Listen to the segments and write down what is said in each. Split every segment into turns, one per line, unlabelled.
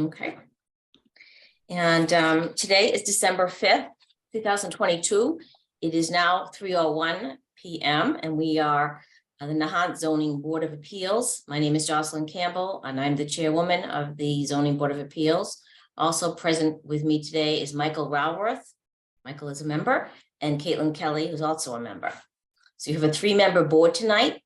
Okay. And today is December 5th, 2022. It is now 3:01 p.m. and we are the Nahant Zoning Board of Appeals. My name is Jocelyn Campbell and I'm the chairwoman of the Zoning Board of Appeals. Also present with me today is Michael Raworth. Michael is a member, and Caitlin Kelly, who's also a member. So you have a 3-member board tonight.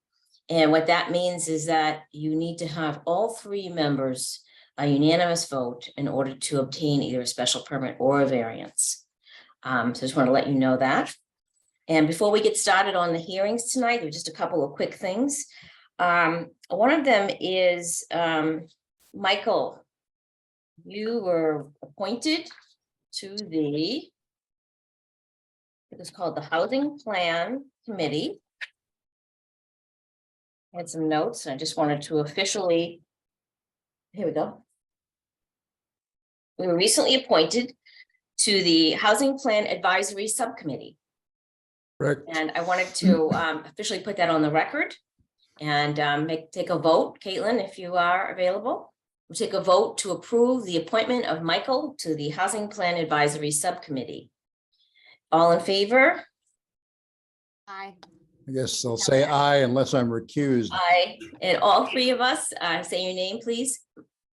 And what that means is that you need to have all 3 members a unanimous vote in order to obtain either a special permit or a variance. So I just want to let you know that. And before we get started on the hearings tonight, there's just a couple of quick things. One of them is, Michael, you were appointed to it's called the Housing Plan Committee. I had some notes, and I just wanted to officially, here we go. We were recently appointed to the Housing Plan Advisory Subcommittee.
Correct.
And I wanted to officially put that on the record and take a vote. Caitlin, if you are available, we'll take a vote to approve the appointment of Michael to the Housing Plan Advisory Subcommittee. All in favor?
Aye.
I guess I'll say aye unless I'm recused.
Aye. And all 3 of us, say your name, please.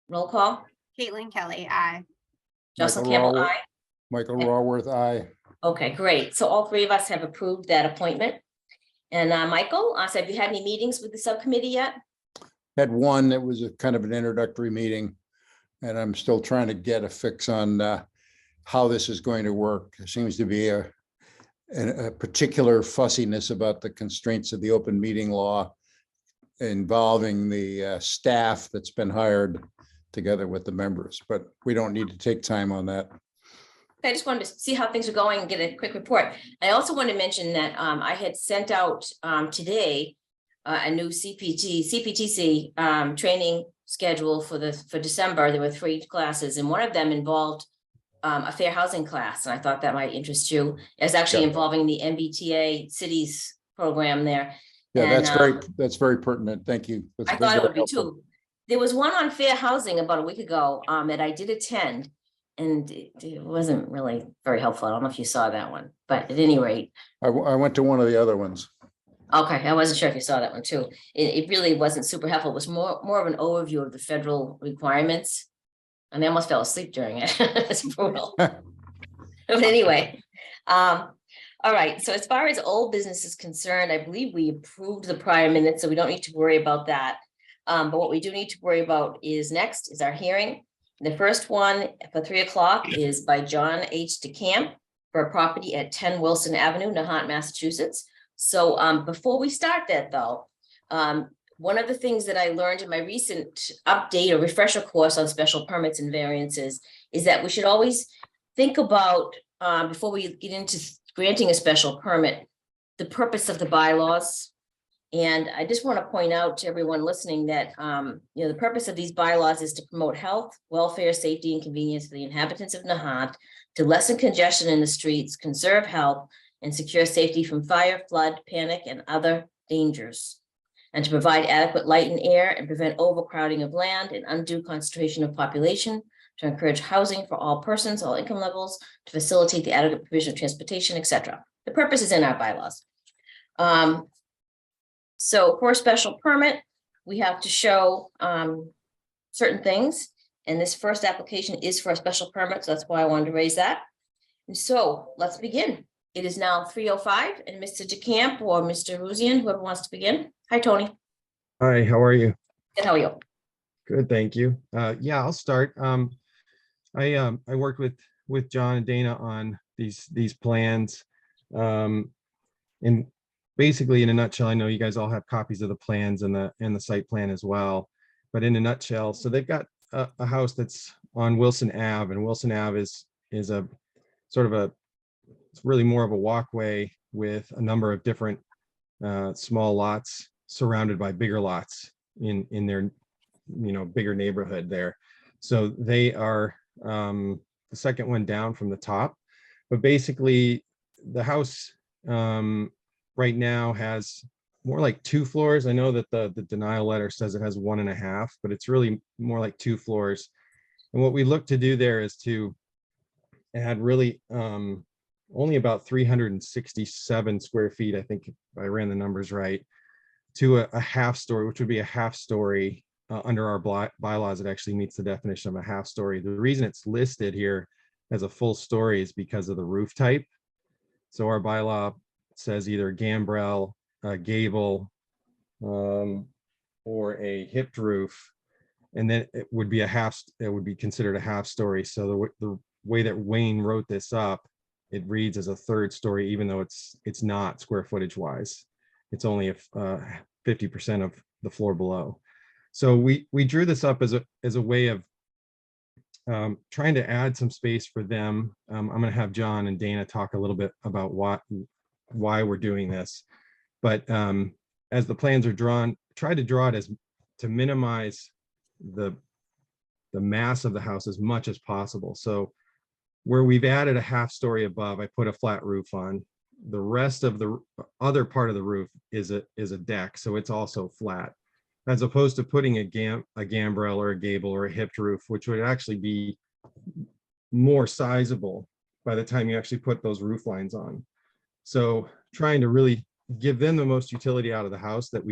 Roll call.
Caitlin Kelly, aye.
Jocelyn
Michael
Campbell,
Raworth.
aye.
Michael Raworth, aye.
Okay, great. So all 3 of us have approved that appointment. And Michael, so have you had any meetings with the subcommittee yet?
Had one that was a kind of an introductory meeting, and I'm still trying to get a fix on how this is going to work. There seems to be a particular fussiness about the constraints of the open meeting law involving the staff that's been hired together with the members, but we don't need to take time on that.
I just wanted to see how things are going and get a quick report. I also want to mention that I had sent out today a new CPTC training schedule for December. There were 3 classes, and one of them involved a fair housing class, and I thought that might interest you. It's actually involving the MBTA cities program there.
Yeah,
and,
that's very pertinent. Thank you.
I thought it would be too. There was one on fair housing about a week ago that I did attend, and it wasn't really very helpful. I don't know if you saw that one, but at any rate.
I went to one of the other ones.
Okay, I wasn't sure if you saw that one too. It really wasn't super helpful. It was more of an overview of the federal requirements. And I almost fell asleep during it. It's brutal. But anyway, all right. So as far as old business is concerned, I believe we approved the prior minutes, so we don't need to worry about that. But what we do need to worry about is next is our hearing. The first one for 3 o'clock is by John H. DeCamp for a property at 10 Wilson Avenue, Nahant, Massachusetts. So before we start that though, one of the things that I learned in my recent update or refresher course on special permits and variances is that we should always think about, before we get into granting a special permit, the purpose of the bylaws. And I just want to point out to everyone listening that, the purpose of these bylaws is to promote health, welfare, safety, and convenience for the inhabitants of Nahant, to lessen congestion in the streets, conserve health, and secure safety from fire, flood, panic, and other dangers, and to provide adequate light and air and prevent overcrowding of land and undue concentration of population, to encourage housing for all persons, all income levels, to facilitate the adequate provision of transportation, etc. The purpose is in our bylaws. So for a special permit, we have to show certain things. And this first application is for a special permit, so that's why I wanted to raise that. And so let's begin. It is now 3:05, and Mr. DeCamp or Mr. Ruzian, whoever wants to begin. Hi, Tony.
Hi, how are you?
Good, how are you?
Good, thank you. Yeah, I'll start. I worked with John and Dana on these plans. And basically, in a nutshell, I know you guys all have copies of the plans and the site plan as well. But in a nutshell, so they've got a house that's on Wilson Ave, and Wilson Ave is a sort of it's really more of a walkway with a number of different small lots surrounded by bigger lots in their bigger neighborhood there. So they are the second one down from the top, but basically the house right now has more like 2 floors. I know that the denial letter says it has 1.5, but it's really more like 2 floors. And what we look to do there is to add really only about 367 square feet, I think if I ran the numbers right, to a half story, which would be a half story under our bylaws. It actually meets the definition of a half story. The reason it's listed here as a full story is because of the roof type. So our bylaw says either gambrel, gable, or a hipped roof, and then it would be considered a half story. So the way that Wayne wrote this up, it reads as a third story, even though it's not square footage wise. It's only 50% of the floor below. So we drew this up as a way of trying to add some space for them. I'm going to have John and Dana talk a little bit about why we're doing this. But as the plans are drawn, try to draw it as to minimize the mass of the house as much as possible. So where we've added a half story above, I put a flat roof on. The rest of the other part of the roof is a deck, so it's also flat, as opposed to putting a gambrel or a gable or a hipped roof, which would actually be more sizable by the time you actually put those roof lines on. So trying to really give them the most utility out of the house that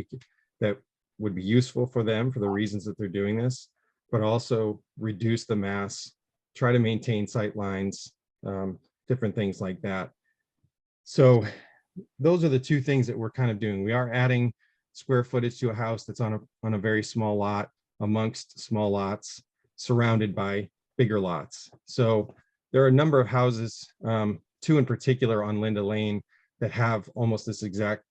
would be useful for them for the reasons that they're doing this, but also reduce the mass, try to maintain sight lines, different things like that. So those are the two things that we're kind of doing. We are adding square footage to a house that's on a very small lot amongst small lots surrounded by bigger lots. So there are a number of houses, two in particular on Linda Lane, that have almost this exact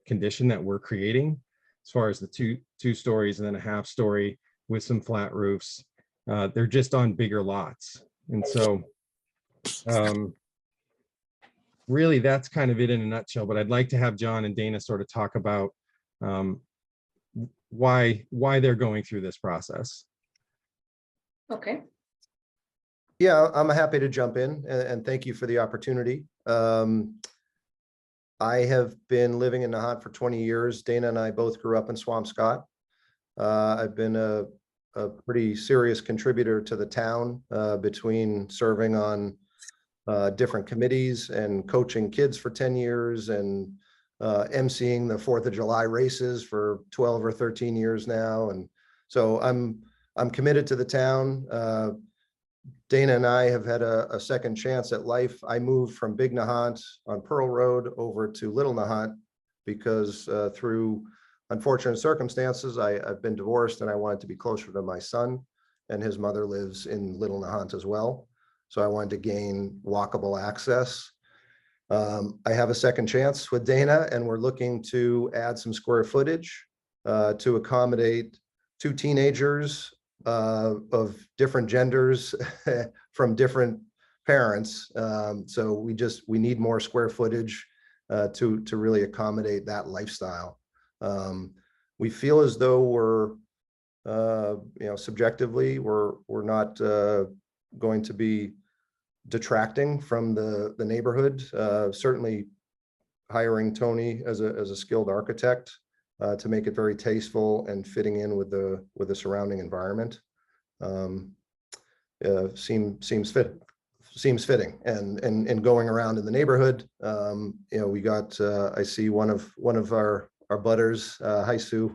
condition that we're creating, as far as the two stories and then a half story with some flat roofs. They're just on bigger lots. And so really that's kind of it in a nutshell, but I'd like to have John and Dana sort of talk about why they're going through this process.
Okay.
Yeah, I'm happy to jump in and thank you for the opportunity. I have been living in Nahant for 20 years. Dana and I both grew up in Swampscott. I've been a pretty serious contributor to the town between serving on different committees and coaching kids for 10 years and emceeing the 4th of July races for 12 or 13 years now. And so I'm committed to the town. Dana and I have had a second chance at life. I moved from Big Nahant on Pearl Road over to Little Nahant because through unfortunate circumstances, I've been divorced and I wanted to be closer to my son, and his mother lives in Little Nahant as well. So I wanted to gain walkable access. I have a second chance with Dana, and we're looking to add some square footage to accommodate 2 teenagers of different genders from different parents. So we need more square footage to really accommodate that lifestyle. We feel as though we're, subjectively, we're not going to be detracting from the neighborhood. Certainly hiring Tony as a skilled architect to make it very tasteful and fitting in with the surrounding environment seems fitting. And going around in the neighborhood, we got I see one of our butters, hi Sue.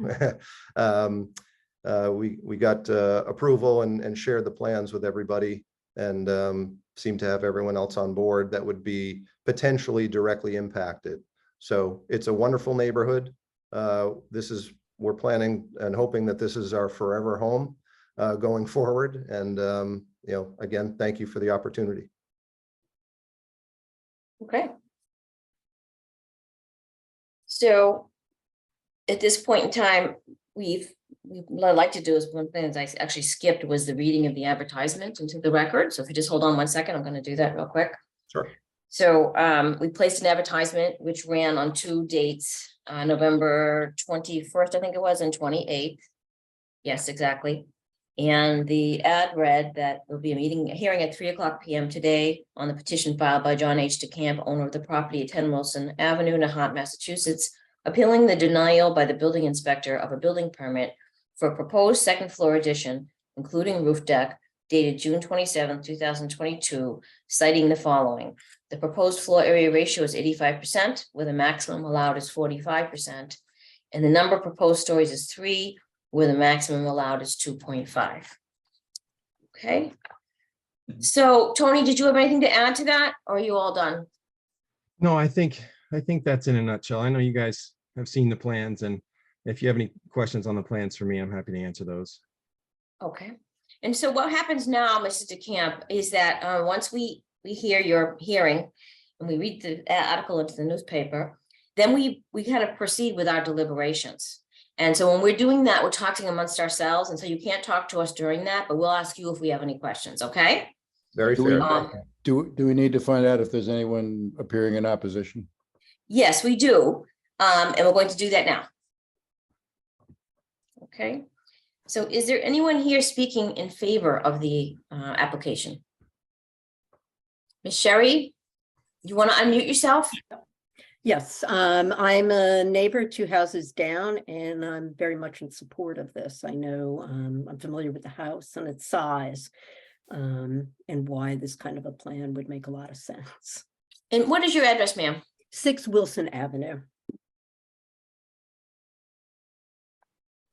We got approval and shared the plans with everybody, and seem to have everyone else on board that would be potentially directly impacted. So it's a wonderful neighborhood. We're planning and hoping that this is our forever home going forward. And again, thank you for the opportunity.
Okay. So at this point in time, what I'd like to do is, one thing that I actually skipped was the reading of the advertisement into the record. So if you just hold on 1 second, I'm going to do that real quick.
Sure.
So we placed an advertisement which ran on 2 dates, November 21st, I think it was, and 28th. Yes, exactly. And the ad read that there'll be a hearing at 3:00 p.m. today on the petition filed by John H. DeCamp, owner of the property at 10 Wilson Avenue, Nahant, Massachusetts, appealing the denial by the building inspector of a building permit for a proposed second floor addition, including roof deck, dated June 27, 2022, citing the following. The proposed floor area ratio is 85%, where the maximum allowed is 45%. And the number of proposed stories is 3, where the maximum allowed is 2.5. Okay. So Tony, did you have anything to add to that, or are you all done?
No, I think that's in a nutshell. I know you guys have seen the plans, and if you have any questions on the plans for me, I'm happy to answer those.
Okay. And so what happens now, Mrs. DeCamp, is that once we hear your hearing and we read the article into the newspaper, then we kind of proceed with our deliberations. And so when we're doing that, we're talking amongst ourselves. And so you can't talk to us during that, but we'll ask you if we have any questions. Okay.
Very
Do we-
fair.
Do we need to find out if there's anyone appearing in opposition?
Yes, we do. And we're going to do that now. Okay. So is there anyone here speaking in favor of the application? Ms. Sherry, you want to unmute yourself?
Yes, I'm a neighbor 2 houses down, and I'm very much in support of this. I know I'm familiar with the house and its size, and why this kind of a plan would make a lot of sense.
And what is your address, ma'am?
6 Wilson Avenue.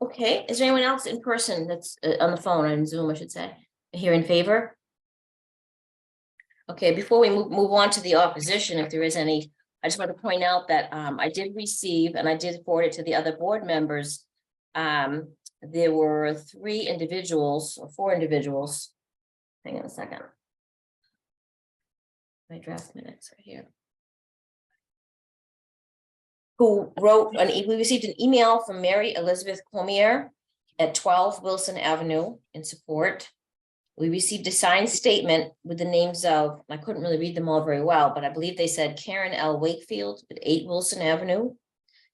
Okay, is there anyone else in person that's on the phone, on Zoom, I should say, here in favor? Okay, before we move on to the opposition, if there is any, I just want to point out that I did receive, and I did forward it to the other board members. There were 3 individuals or 4 individuals. Hang on a second. My draft minutes are here. Who wrote we received an email from Mary Elizabeth Cormier at 12 Wilson Avenue in support. We received a signed statement with the names of, I couldn't really read them all very well, but I believe they said Karen L. Wakefield at 8 Wilson Avenue,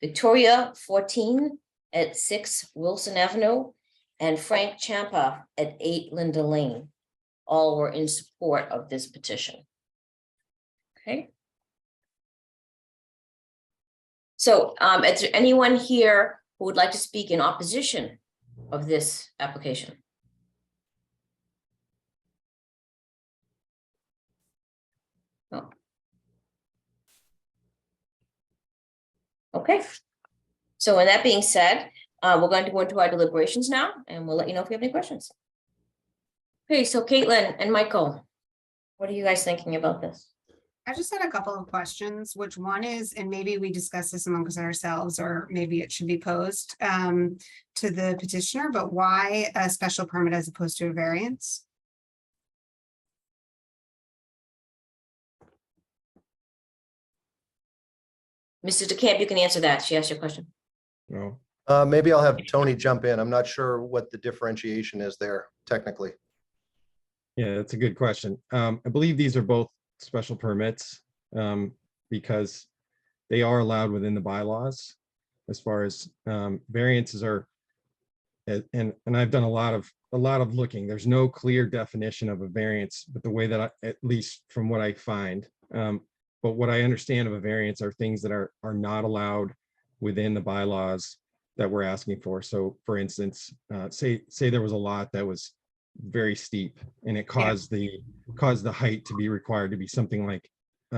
Victoria 14 at 6 Wilson Avenue, and Frank Champa at 8 Linda Lane. All were in support of this petition. Okay. So is there anyone here who would like to speak in opposition of this application? No. Okay. So with that being said, we're going to go into our deliberations now, and we'll let you know if we have any questions. Okay, so Caitlin and Michael, what are you guys thinking about this?
I just had a couple of questions, which one is, and maybe we discuss this amongst ourselves, or maybe it should be posed to the petitioner, but why a special permit as opposed to a variance?
Mr. DeCamp, you can answer that. She asked your question.
No.
Maybe I'll have Tony jump in. I'm not sure what the differentiation is there technically.
Yeah, that's a good question. I believe these are both special permits because they are allowed within the bylaws as far as variances are. And I've done a lot of looking. There's no clear definition of a variance, but the way that at least from what I find, but what I understand of a variance are things that are not allowed within the bylaws that we're asking for. So for instance, say there was a lot that was very steep and it caused the height to be required to be something like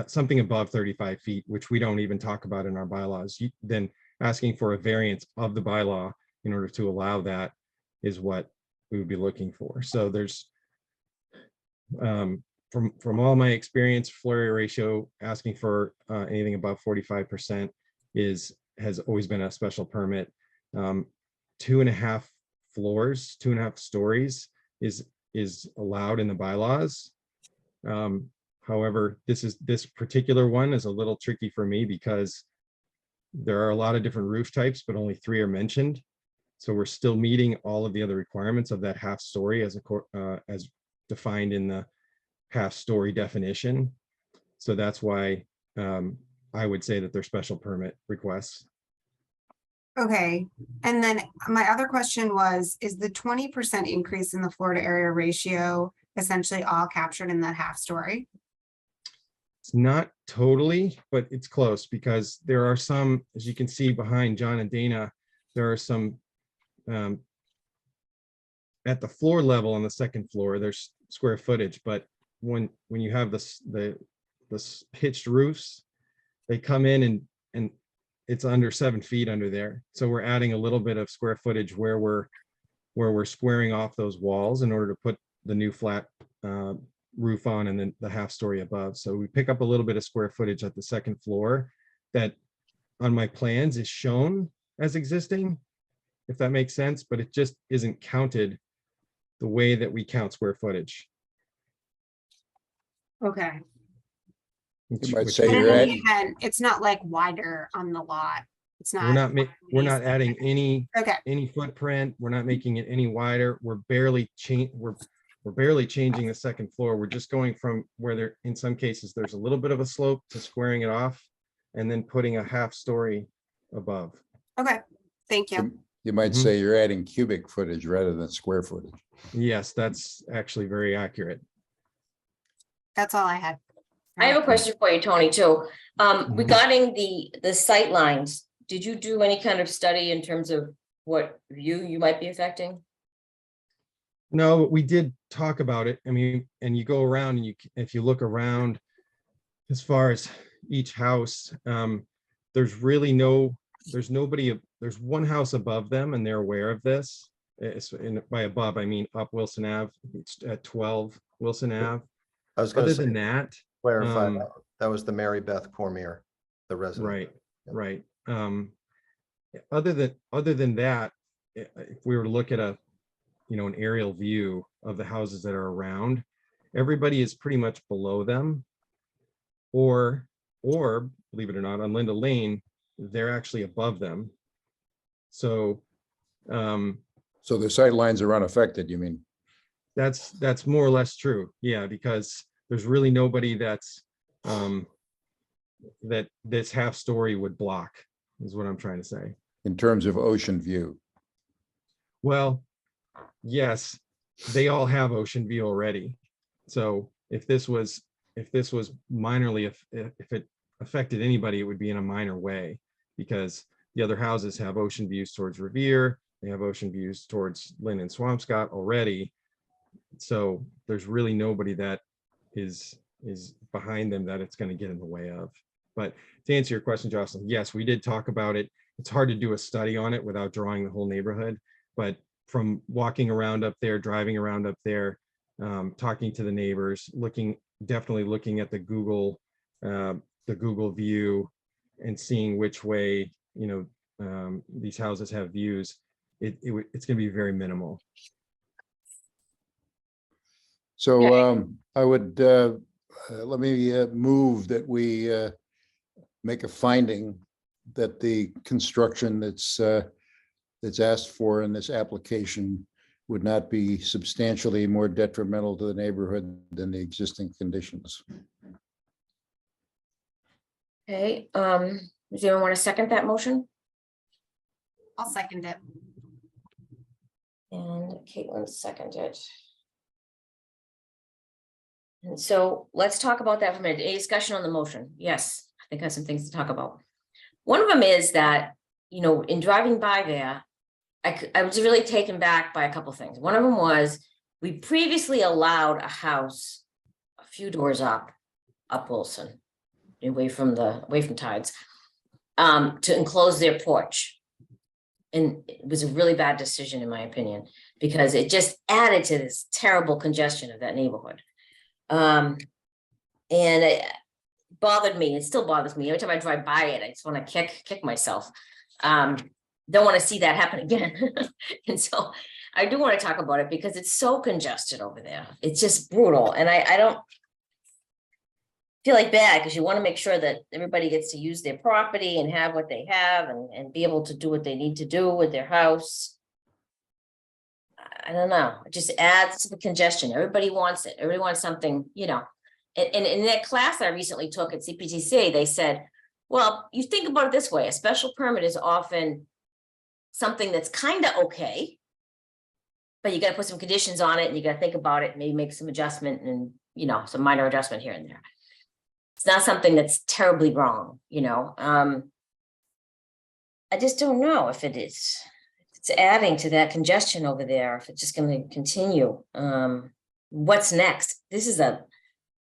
something above 35 feet, which we don't even talk about in our bylaws. Then asking for a variance of the bylaw in order to allow that is what we would be looking for. So there's from all my experience, floor area ratio asking for anything above 45% has always been a special permit. 2.5 floors, 2.5 stories is allowed in the bylaws. However, this particular one is a little tricky for me because there are a lot of different roof types, but only 3 are mentioned. So we're still meeting all of the other requirements of that half story as defined in the half story definition. So that's why I would say that they're special permit requests.
Okay, and then my other question was, is the 20% increase in the floor to area ratio essentially all captured in that half story?
It's not totally, but it's close because there are some, as you can see behind John and Dana, there are some at the floor level on the second floor, there's square footage, but when you have the pitched roofs, they come in and it's under 7 feet under there. So we're adding a little bit of square footage where we're squaring off those walls in order to put the new flat roof on and then the half story above. So we pick up a little bit of square footage at the second floor that on my plans is shown as existing, if that makes sense, but it just isn't counted the way that we count square footage.
Okay.
You might
Which
say
But in
you're
any
at,
event, it's not like wider on the lot. It's not.
we're not adding
Okay,
any footprint. We're not making it any wider. We're barely changing the second floor. We're just going from where there, in some cases, there's a little bit of a slope to squaring it off and then putting a half story above.
okay, thank you.
you might
Mhm.
say you're adding cubic footage rather than square footage.
Yes, that's actually very accurate.
That's all I had.
I have a question for you, Tony, too.
Mhm.
Regarding the sight lines, did you do any kind of study in terms of what view you might be affecting?
No, but we did talk about it. I mean, and you go around and if you look around as far as each house, there's really there's nobody, there's one house above them and they're aware of this. By above, I mean up Wilson Ave, it's at 12 Wilson Ave.
I was gonna
Other
say,
than that,
clarify,
um,
that was the Mary Beth Cormier, the resident.
right, right. Other than that, if we were to look at an aerial view of the houses that are around, everybody is pretty much below them. Or believe it or not, on Linda Lane, they're actually above them. So
So the sight lines are unaffected, you mean?
that's more or less true. Yeah, because there's really nobody that's that this half story would block, is what I'm trying to say.
In terms of ocean view.
Well, yes, they all have ocean view already. So if this was minorly, if it affected anybody, it would be in a minor way, because the other houses have ocean views towards Revere, they have ocean views towards Lynn and Swampscott already. So there's really nobody that is behind them that it's going to get in the way of. But to answer your question, Jocelyn, yes, we did talk about it. It's hard to do a study on it without drawing the whole neighborhood, but from walking around up there, driving around up there, talking to the neighbors, definitely looking at the Google view and seeing which way these houses have views, it's going to be very minimal.
So I would, let me move that we make a finding that the construction that's asked for in this application would not be substantially more detrimental to the neighborhood than the existing conditions.
Okay, does anyone want to second that motion?
I'll second it.
And Caitlin seconded. And so let's talk about that for a minute. A discussion on the motion. Yes, I think I have some things to talk about. One of them is that, in driving by there, I was really taken back by a couple of things. One of them was we previously allowed a house a few doors up Wilson, away from Tides, to enclose their porch. And it was a really bad decision, in my opinion, because it just added to this terrible congestion of that neighborhood. And it bothered me. It still bothers me every time I drive by it. I just want to kick myself. Don't want to see that happen again. And so I do want to talk about it because it's so congested over there. It's just brutal. And I don't feel like bad, because you want to make sure that everybody gets to use their property and have what they have and be able to do what they need to do with their house. I don't know. It just adds to the congestion. Everybody wants it. Everybody wants something, And in that class I recently took at CPTC, they said, well, you think about it this way, a special permit is often something that's kind of okay, but you got to put some conditions on it and you got to think about it, maybe make some adjustment and, some minor adjustment here and there. It's not something that's terribly wrong, I just don't know if it is. It's adding to that congestion over there, if it's just going to continue. what's next? This is a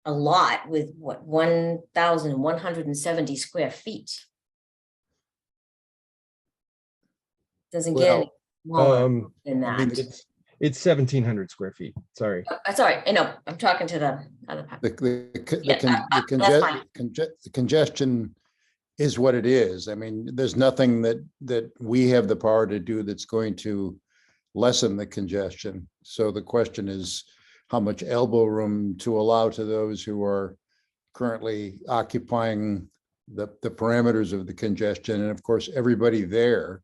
lot with what, 1,170 square feet. Doesn't get any smaller than
I mean,
that.
It's 1,700 square feet. Sorry.
Sorry, I know, I'm talking to the other part.
The congestion is what it is. I mean, there's nothing that we have the power to do that's going to lessen the congestion. So the question is how much elbow room to allow to those who are currently occupying the parameters of the congestion. And of course, everybody there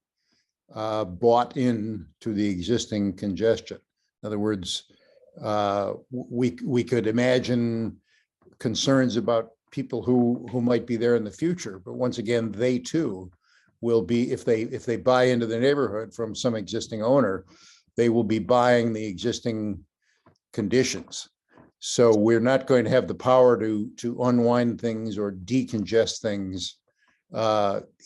bought in to the existing congestion. In other words, we could imagine concerns about people who might be there in the future, but once again, they too will be, if they buy into the neighborhood from some existing owner, they will be buying the existing conditions. So we're not going to have the power to unwind things or decongest things,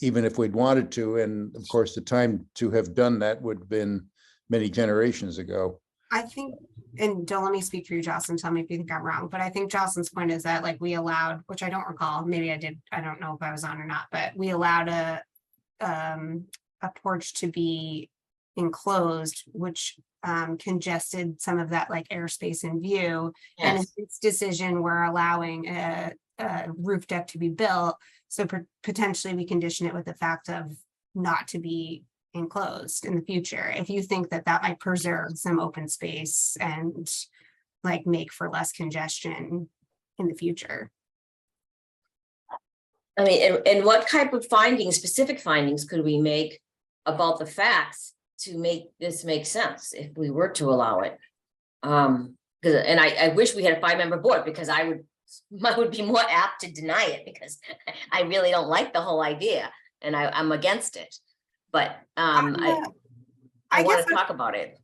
even if we'd wanted to. And of course, the time to have done that would have been many generations ago.
I think, and don't let me speak for you, Jocelyn, tell me if you think I'm wrong, but I think Jocelyn's point is that like we allowed, which I don't recall, maybe I did, I don't know if I was on or not, but we allowed a porch to be enclosed, which congested some of that like airspace in view. And in
Yes.
this decision, we're allowing a roof deck to be built. So potentially we condition it with the fact of not to be enclosed in the future. If you think that that might preserve some open space and like make for less congestion in the future.
I mean, and what type of findings, specific findings could we make about the facts to make this make sense if we were to allow it? Because, and I wish we had a 5-member board, because I would be more apt to deny it, because I really don't like the whole idea and I'm against it. But I want to talk about it.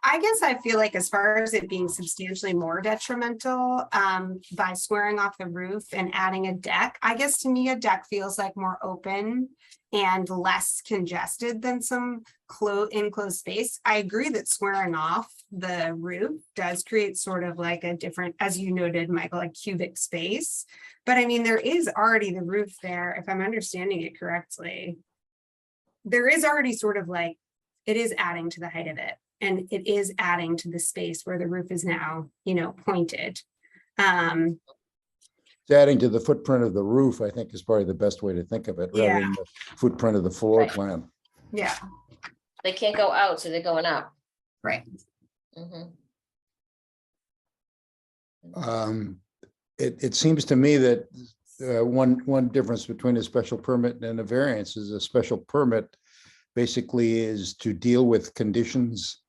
I guess I feel like as far as it being substantially more detrimental by squaring off the roof and adding a deck, I guess to me a deck feels like more open and less congested than some enclosed space. I agree that squaring off the roof does create sort of like a different, as you noted, Michael, like cubic space. But I mean, there is already the roof there, if I'm understanding it correctly. There is already sort of like, it is adding to the height of it. And it is adding to the space where the roof is now, you know, pointed.
It's adding to the footprint of the roof, I think, is probably the best way to think of it, rather
Yeah.
than the footprint of the floor
Right.
plan.
Yeah,
They can't go out, so they're going up.
right.
Mhm.
It seems to me that one difference between a special permit and a variance is a special permit basically is to deal with conditions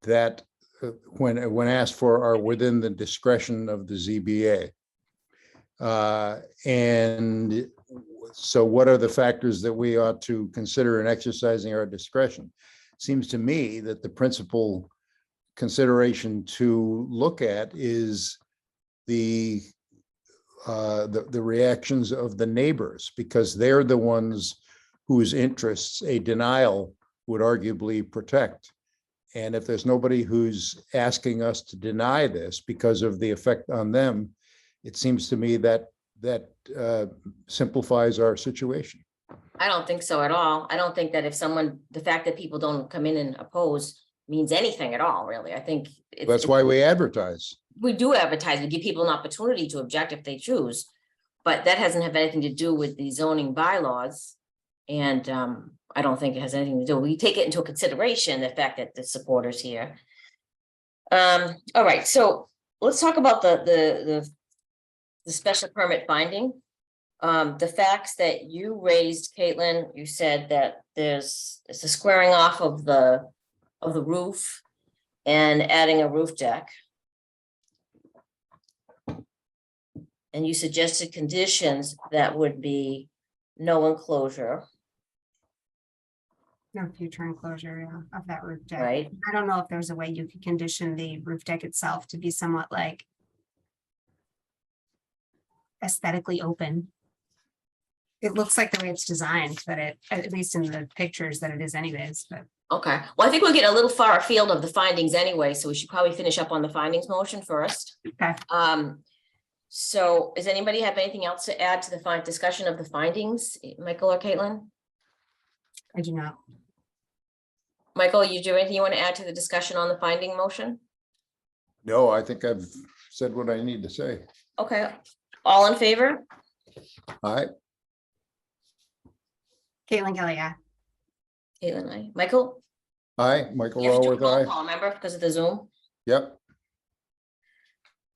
that when asked for are within the discretion of the ZBA. And so what are the factors that we ought to consider in exercising our discretion? Seems to me that the principal consideration to look at is the reactions of the neighbors, because they're the ones whose interests a denial would arguably protect. And if there's nobody who's asking us to deny this because of the effect on them, it seems to me that simplifies our situation.
I don't think so at all. I don't think that if someone, the fact that people don't come in and oppose means anything at all, really. I think
That's why we advertise.
we do advertise, we give people an opportunity to object if they choose. But that doesn't have anything to do with the zoning bylaws. And I don't think it has anything to do. We take it into consideration, the fact that the supporters here. All right, so let's talk about the special permit finding. The facts that you raised, Caitlin, you said that there's a squaring off of the roof and adding a roof deck. And you suggested conditions that would be no enclosure,
No future enclosure, yeah, of that roof deck.
right?
I don't know if there's a way you could condition the roof deck itself to be somewhat like aesthetically open. It looks like the way it's designed, but it, at least in the pictures, that it is anyways, but
Okay, well, I think we're getting a little far afield of the findings anyway, so we should probably finish up on the findings motion first.
Okay.
So does anybody have anything else to add to the discussion of the findings, Michael or Caitlin?
I do not.
Michael, you do anything you want to add to the discussion on the finding motion?
No, I think I've said what I need to say.
Okay, all in favor?
All right,
Caitlin Kelly, yeah.
Caitlin, aye. Michael?
aye, Michael
You have to do a
Raworth,
roll
aye.
call, remember, because of the Zoom,
Yep,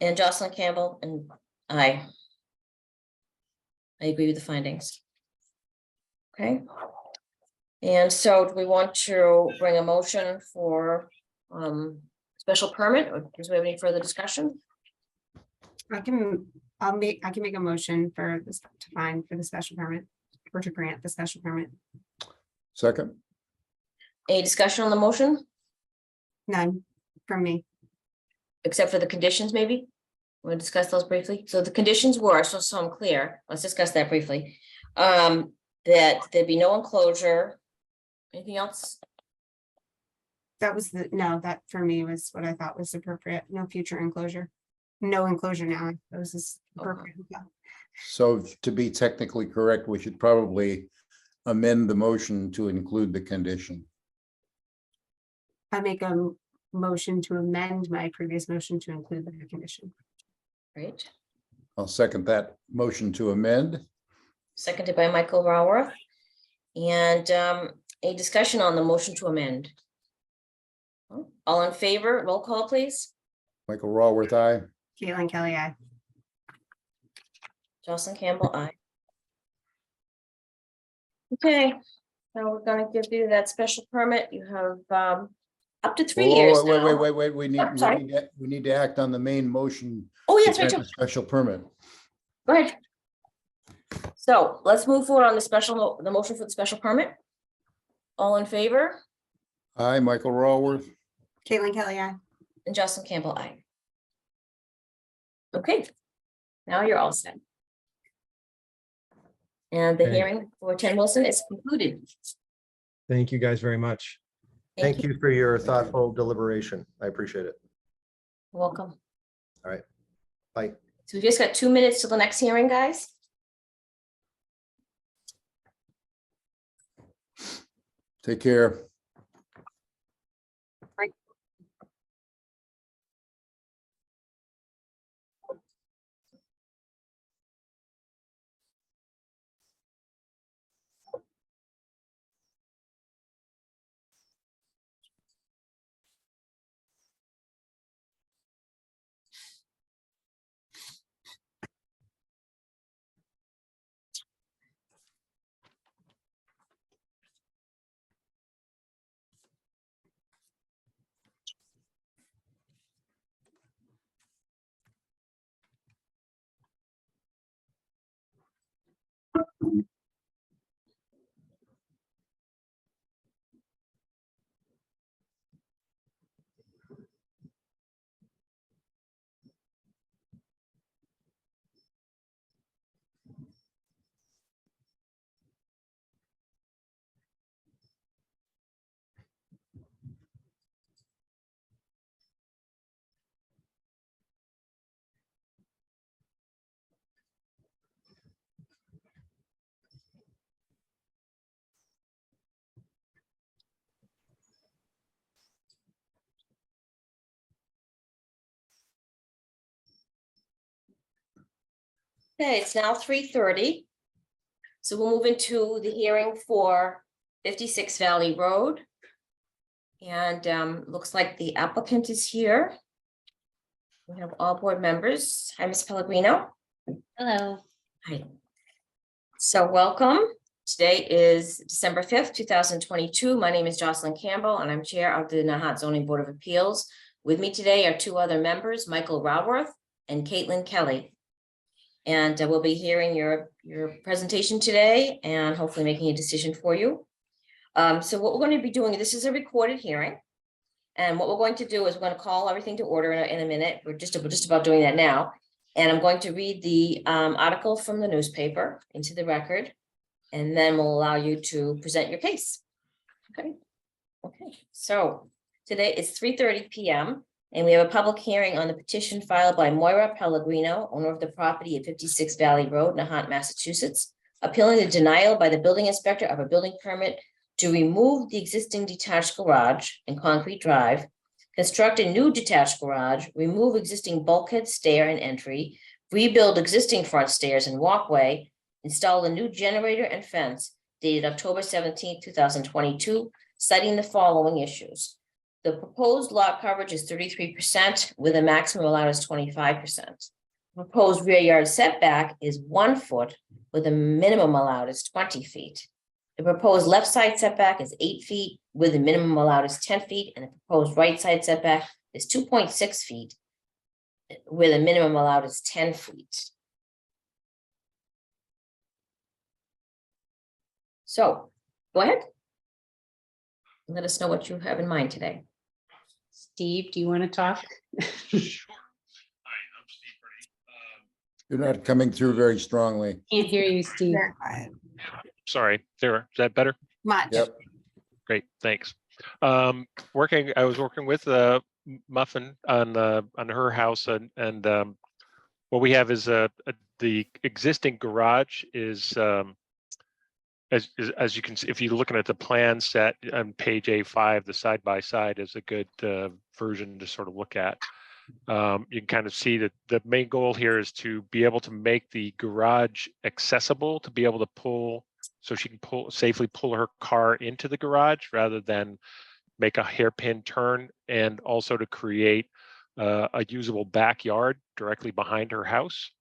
and Jocelyn Campbell, and aye. I agree with the findings. Okay. And so do we want to bring a motion for special permit, or does we have any further discussion?
I can make a motion for this to find for the special permit or to grant the special permit.
second,
Any discussion on the motion,
None from me.
except for the conditions, maybe? We'll discuss those briefly. So the conditions were, so I'm clear, let's discuss that briefly. That there'd be no enclosure. Anything else?
That was that for me was what I thought was appropriate. No future enclosure. No enclosure now. That was just appropriate. Yeah.
so to be technically correct, we should probably amend the motion to include the condition.
I make a motion to amend my previous motion to include the condition.
Great.
I'll second that motion to amend.
Seconded by Michael Raworth. And a discussion on the motion to amend. All in favor, roll call, please.
Michael Raworth, aye.
Caitlin Kelly, aye.
Jocelyn Campbell, aye. Okay, now we're gonna give you that special permit. You have up to 3 years
Wait,
now.
wait, we need,
Oh, sorry.
we need to act on the main motion.
Oh,
to
yes, right,
grant the Special permit.
go ahead. So let's move forward on the motion for the special permit. All in favor,
Aye, Michael Raworth.
Caitlin Kelly, aye.
and Jocelyn Campbell, aye. Okay, now you're all set. And the
Okay.
hearing for 10 Wilson is concluded.
Thank you guys very much.
Thank you for your thoughtful deliberation. I appreciate it.
Welcome.
Bye.
So we just got 2 minutes till the next hearing, guys.
Take care.
Okay, it's now 3:30. So we'll move into the hearing for 56 Valley Road. And looks like the applicant is here. We have all board members. Hi, Ms. Pellegrino.
Hello.
Hi. So welcome. Today is December 5th, 2022. My name is Jocelyn Campbell, and I'm Chair of the Nahant Zoning Board of Appeals. With me today are 2 other members, Michael Raworth and Caitlin Kelly. And we'll be hearing your presentation today and hopefully making a decision for you. So what we're going to be doing, this is a recorded hearing. And what we're going to do is we're going to call everything to order in a minute. We're just about doing that now. And I'm going to read the article from the newspaper into the record. And then we'll allow you to present your case. Okay. Okay, so today is 3:30 PM and we have a public hearing on the petition filed by Moira Pellegrino, owner of the property at 56 Valley Road, Nahant, Massachusetts, appealing the denial by the building inspector of a building permit to remove the existing detached garage and concrete drive, construct a new detached garage, remove existing bulkhead, stair and entry, rebuild existing front stairs and walkway, install a new generator and fence dated October 17th, 2022, citing the following issues. The proposed lot coverage is 33% with a maximum allowed is 25%. Proposed rear yard setback is 1 foot with a minimum allowed is 20 feet. The proposed left side setback is 8 feet with the minimum allowed is 10 feet, and the proposed right side setback is 2.6 feet where the minimum allowed is 10 feet. So, go ahead. Let us know what you have in mind today.
Steve, do you want to talk?
Sure. Hi, I'm Steve Brady.
You're not coming through very strongly.
Can't hear you, Steve.
Very quiet.
Sorry, there. Is that better?
Much.
Yep.
Great, thanks. I was working with Muffin on her house, and what we have is the existing garage is as you can see, if you're looking at the plan set on page A5, the side by side is a good version to sort of look at. You can kind of see that the main goal here is to be able to make the garage accessible, to be able to pull, so she can safely pull her car into the garage rather than make a hairpin turn, and also to create a usable backyard directly behind her house.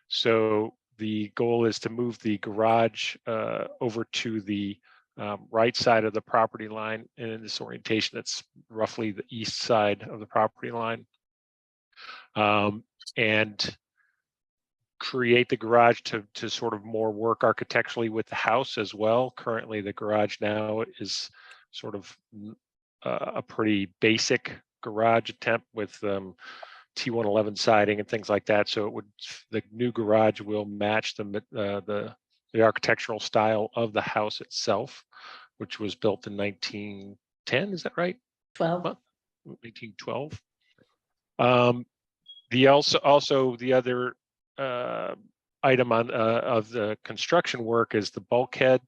So the goal is to move the garage over to the right side of the property line, and in this orientation, that's roughly the east side of the property line. And create the garage to sort of more work architecturally with the house as well. Currently, the garage now is sort of a pretty basic garage attempt with T111 siding and things like that. So the new garage will match the architectural style of the house itself, which was built in 1910. Is that right?
12.
1912. The other item on of the construction work is the bulkhead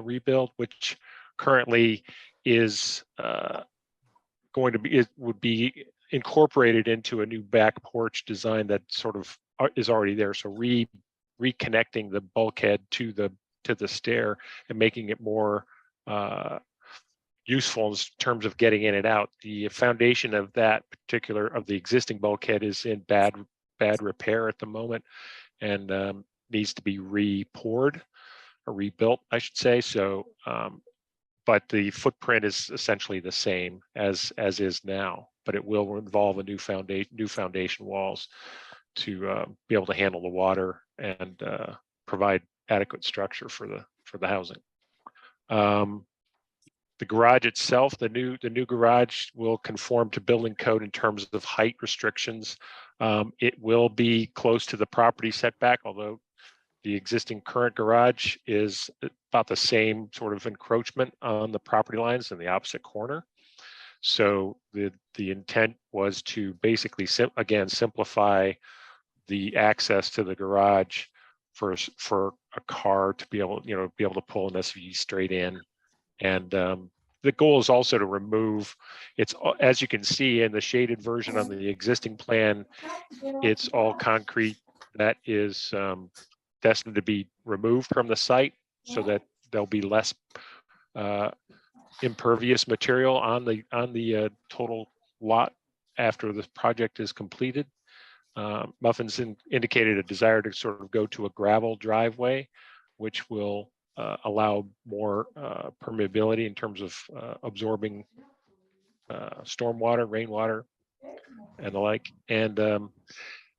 rebuild, which currently is would be incorporated into a new back porch design that sort of is already there. So reconnecting the bulkhead to the stair and making it more useful in terms of getting in and out. The foundation of the existing bulkhead is in bad repair at the moment, and needs to be re-poured or rebuilt, I should say. So, but the footprint is essentially the same as is now, but it will involve a new foundation walls to be able to handle the water and provide adequate structure for the housing. The garage itself, the new garage will conform to building code in terms of height restrictions. It will be close to the property setback, although the existing current garage is about the same sort of encroachment on the property lines in the opposite corner. So the intent was to basically simplify the access to the garage for a car to be able to pull an SUV straight in. And the goal is also to remove, as you can see in the shaded version on the existing plan, it's all concrete that is destined to be removed from the site so that there'll be less impervious material on the total lot after the project is completed. Muffins indicated a desire to sort of go to a gravel driveway, which will allow more permeability in terms of absorbing stormwater, rainwater, and the like. And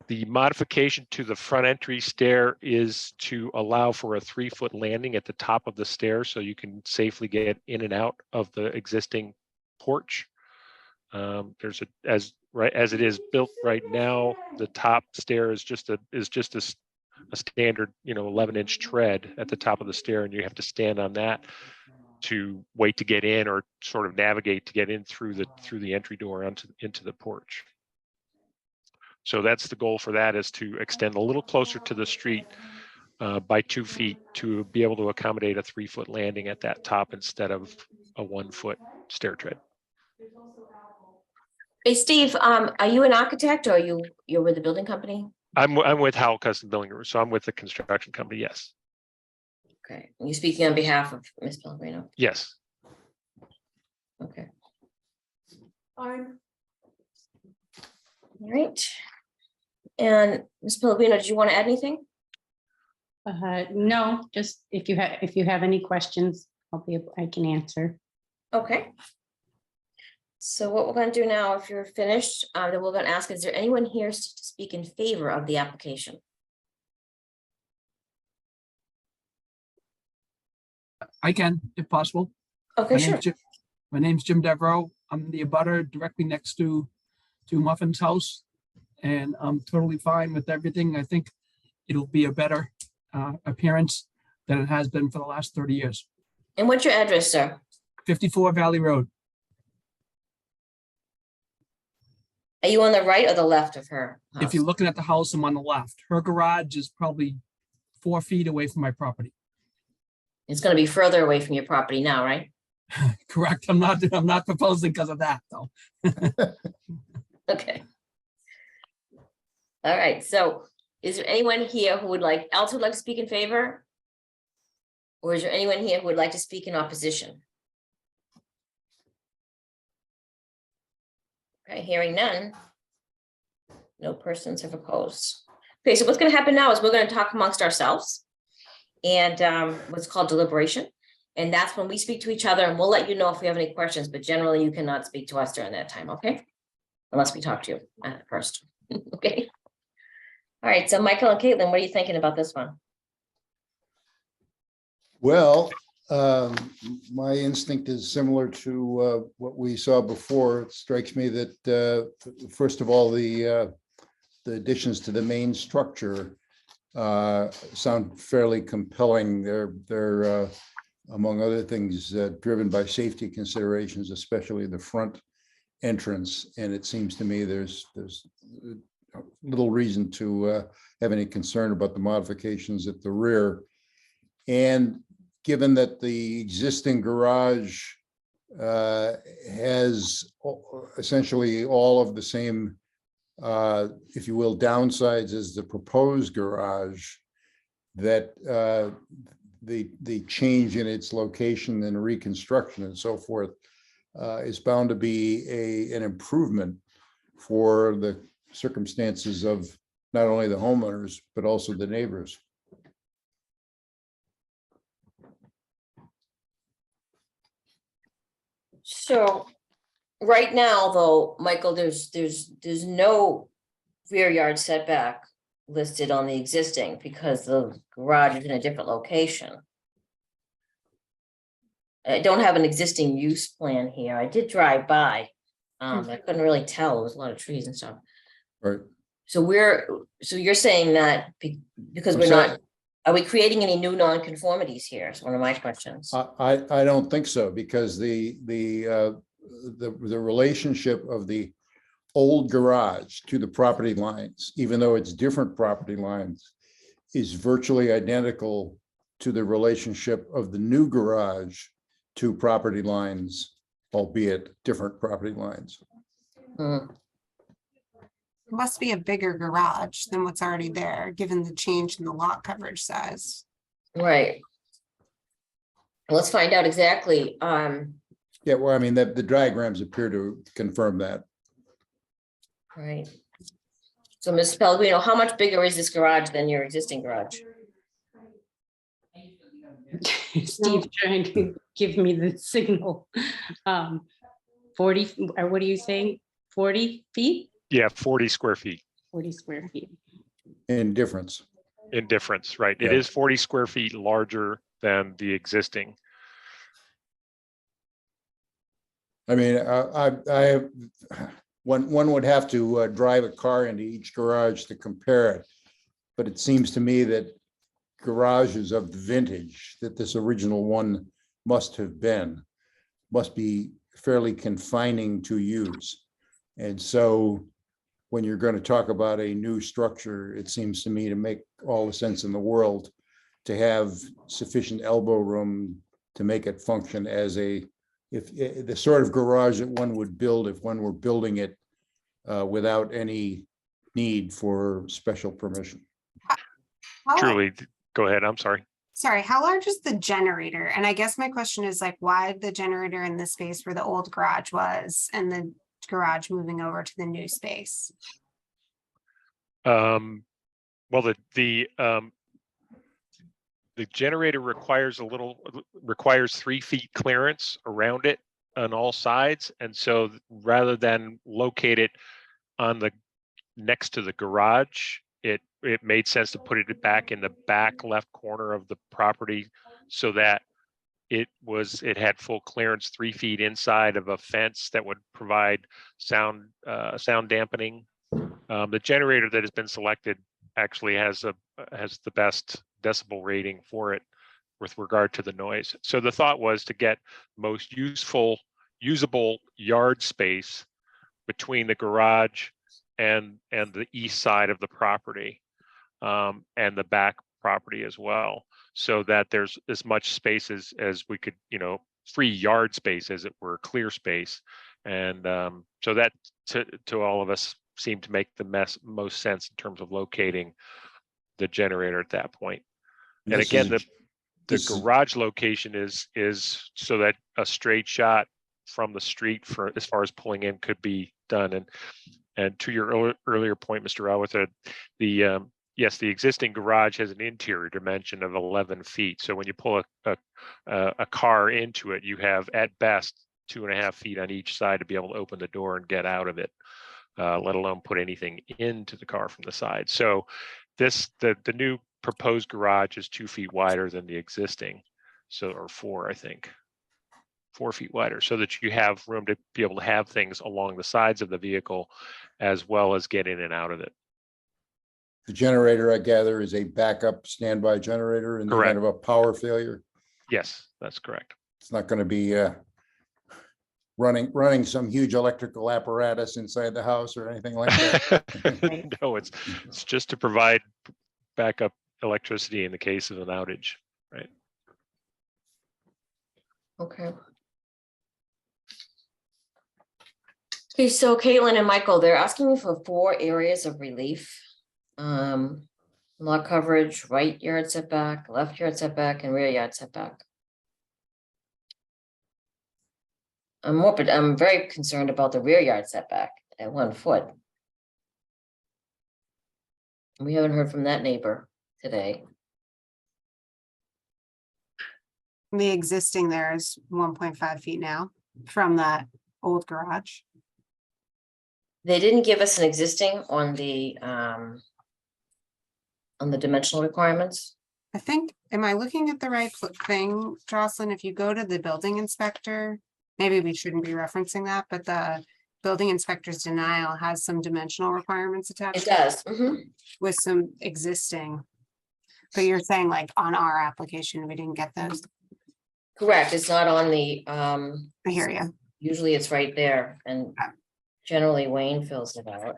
the modification to the front entry stair is to allow for a 3-foot landing at the top of the stairs, so you can safely get in and out of the existing porch. There's as it is built right now, the top stair is just a standard 11-inch tread at the top of the stair, and you have to stand on that to wait to get in or sort of navigate to get in through the entry door into the porch. So that's the goal for that, is to extend a little closer to the street by 2 feet to be able to accommodate a 3-foot landing at that top instead of a 1-foot stair tread.
Hey, Steve, are you an architect or you're with the building company?
I'm with Howell Custom Building Group, so I'm with the construction company. Yes.
Okay, are you speaking on behalf of Ms. Pellegrino?
Yes.
Okay. All right. And Ms. Pellegrino, did you want to add anything?
No, just if you have any questions, I can answer.
Okay. So what we're going to do now, if you're finished, then we're going to ask, is there anyone here to speak in favor of the application?
I can, if possible.
Okay, sure.
My name's Jim Devereaux. I'm the abutter directly next to Muffin's house. And I'm totally fine with everything. I think it'll be a better appearance than it has been for the last 30 years.
And what's your address, sir?
54 Valley Road.
Are you on the right or the left of her house?
If you're looking at the house, I'm on the left. Her garage is probably 4 feet away from my property.
It's going to be further away from your property now, right?
Correct. I'm not proposing because of that, though.
Okay. All right, so is there anyone here who would like to speak in favor? Or is there anyone here who would like to speak in opposition? Okay, hearing none. No persons have opposed. Okay, so what's going to happen now is we're going to talk amongst ourselves and what's called deliberation. And that's when we speak to each other, and we'll let you know if we have any questions, but generally you cannot speak to us during that time, okay? Unless we talk to you first, okay? All right, so Michael and Caitlin, what are you thinking about this one?
Well, my instinct is similar to what we saw before. It strikes me that, first of all, the additions to the main structure sound fairly compelling. They're among other things, driven by safety considerations, especially the front entrance. And it seems to me there's little reason to have any concern about the modifications at the rear. And given that the existing garage has essentially all of the same, if you will, downsides as the proposed garage, that the change in its location and reconstruction and so forth is bound to be an improvement for the circumstances of not only the homeowners, but also the neighbors.
So right now, though, Michael, there's no rear yard setback listed on the existing because the garage is in a different location. I don't have an existing use plan here. I did drive by. I couldn't really tell. There was a lot of trees and stuff.
Right.
So you're saying that because we're not, are we creating any new nonconformities here? Is one of my questions.
I don't think so, because the relationship of the old garage to the property lines, even though it's different property lines, is virtually identical to the relationship of the new garage to property lines, albeit different property lines.
It must be a bigger garage than what's already there, given the change in the lot coverage size.
Right. Let's find out exactly.
Yeah, well, I mean, the diagrams appear to confirm that.
Right. So Ms. Pellegrino, how much bigger is this garage than your existing garage?
Steve trying to give me the signal. 40, or what are you saying? 40 feet?
Yeah, 40 square feet
40 square feet.
In difference.
in difference, right? It
Yeah.
is 40 square feet larger than the existing.
I mean, one would have to drive a car into each garage to compare it. But it seems to me that garages of the vintage that this original one must be fairly confining to use. And so when you're going to talk about a new structure, it seems to me to make all the sense in the world to have sufficient elbow room to make it function as the sort of garage that one would build if one were building it without any need for special permission.
Truly, go ahead. I'm sorry.
Sorry, how large is the generator? And I guess my question is like, why the generator in the space where the old garage was and the garage moving over to the new space?
Well, the generator requires 3 feet clearance around it on all sides, and so rather than locate it on the next to the garage, it made sense to put it back in the back left corner of the property so that it had full clearance 3 feet inside of a fence that would provide sound dampening. The generator that has been selected actually has the best decibel rating for it with regard to the noise. So the thought was to get most usable yard space between the garage and the east side of the property, and the back property as well, so that there's as much space as we could, free yard space, as it were, clear space. And so that to all of us seemed to make the most sense in terms of locating the generator at that point. And again, the garage location is so that a straight shot from the street for as far as pulling in could be done. And to your earlier point, Mr. Rawat, yes, the existing garage has an interior dimension of 11 feet. So when you pull a car into it, you have at best 2.5 feet on each side to be able to open the door and get out of it, let alone put anything into the car from the side. So the new proposed garage is 2 feet wider than the existing, or 4, I think. 4 feet wider, so that you have room to be able to have things along the sides of the vehicle as well as get in and out of it.
The generator, I gather, is a backup standby generator in the event of a power failure.
Yes, that's correct.
It's not going to be running some huge electrical apparatus inside the house or anything like that.
No, it's just to provide backup electricity in the case of an outage, right?
Okay. Okay, so Caitlin and Michael, they're asking you for 4 areas of relief. Lot coverage, right yard setback, left yard setback, and rear yard setback. I'm very concerned about the rear yard setback at 1 foot. We haven't heard from that neighbor today.
The existing there is 1.5 feet now from that old garage.
They didn't give us an existing on the dimensional requirements.
I think, am I looking at the right thing, Jocelyn? If you go to the building inspector, maybe we shouldn't be referencing that, but the building inspector's denial has some dimensional requirements attached.
It does.
With some existing. But you're saying like on our application, we didn't get those.
Correct. It's not on the,
I hear you.
usually it's right there, and generally Wayne fills it out.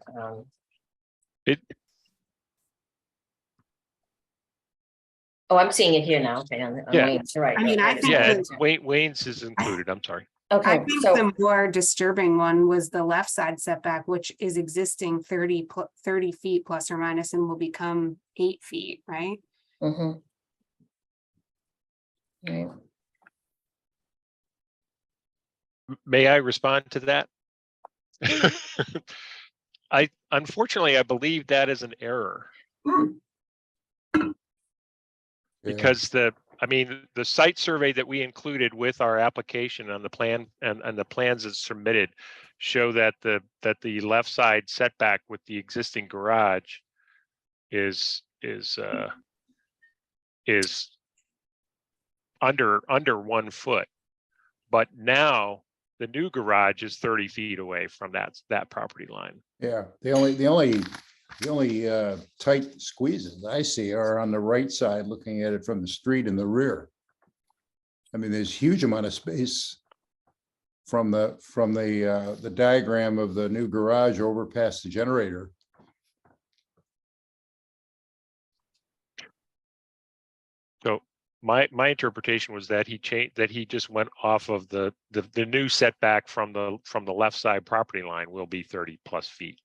Oh, I'm seeing it here now. Okay, on
Yeah.
Wayne's, you're right.
I mean, I think
Yeah, Wayne's is included. I'm sorry.
I
Okay,
think
so
the more disturbing one was the left side setback, which is existing 30 feet plus or minus and will become 8 feet, right?
mhm. Right.
May I respond to that? Unfortunately, I believe that is an error. Because the site survey that we included with our application on the plan and the plans that's submitted show that the left side setback with the existing garage is under 1 foot. But now the new garage is 30 feet away from that property line.
Yeah, the only tight squeezes I see are on the right side, looking at it from the street in the rear. I mean, there's huge amount of space from the diagram of the new garage over past the generator.
So my interpretation was that he just went off of the new setback from the left side property line will be 30+ feet.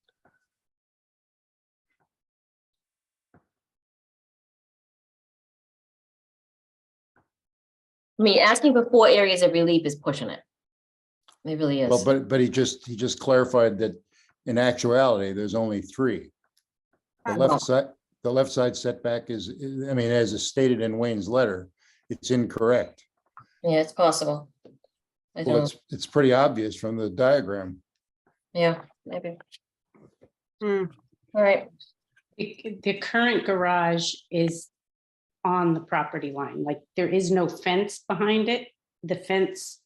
I mean, asking for 4 areas of relief is pushing it. It really is.
Well, but he just clarified that in actuality, there's only 3. The left side setback is, I mean, as is stated in Wayne's letter, it's incorrect.
Yeah, it's possible. I
Well,
don't,
it's pretty obvious from the diagram.
yeah, maybe.
Hmm.
All right,
The current garage is on the property line, like there is no fence behind it. The fence,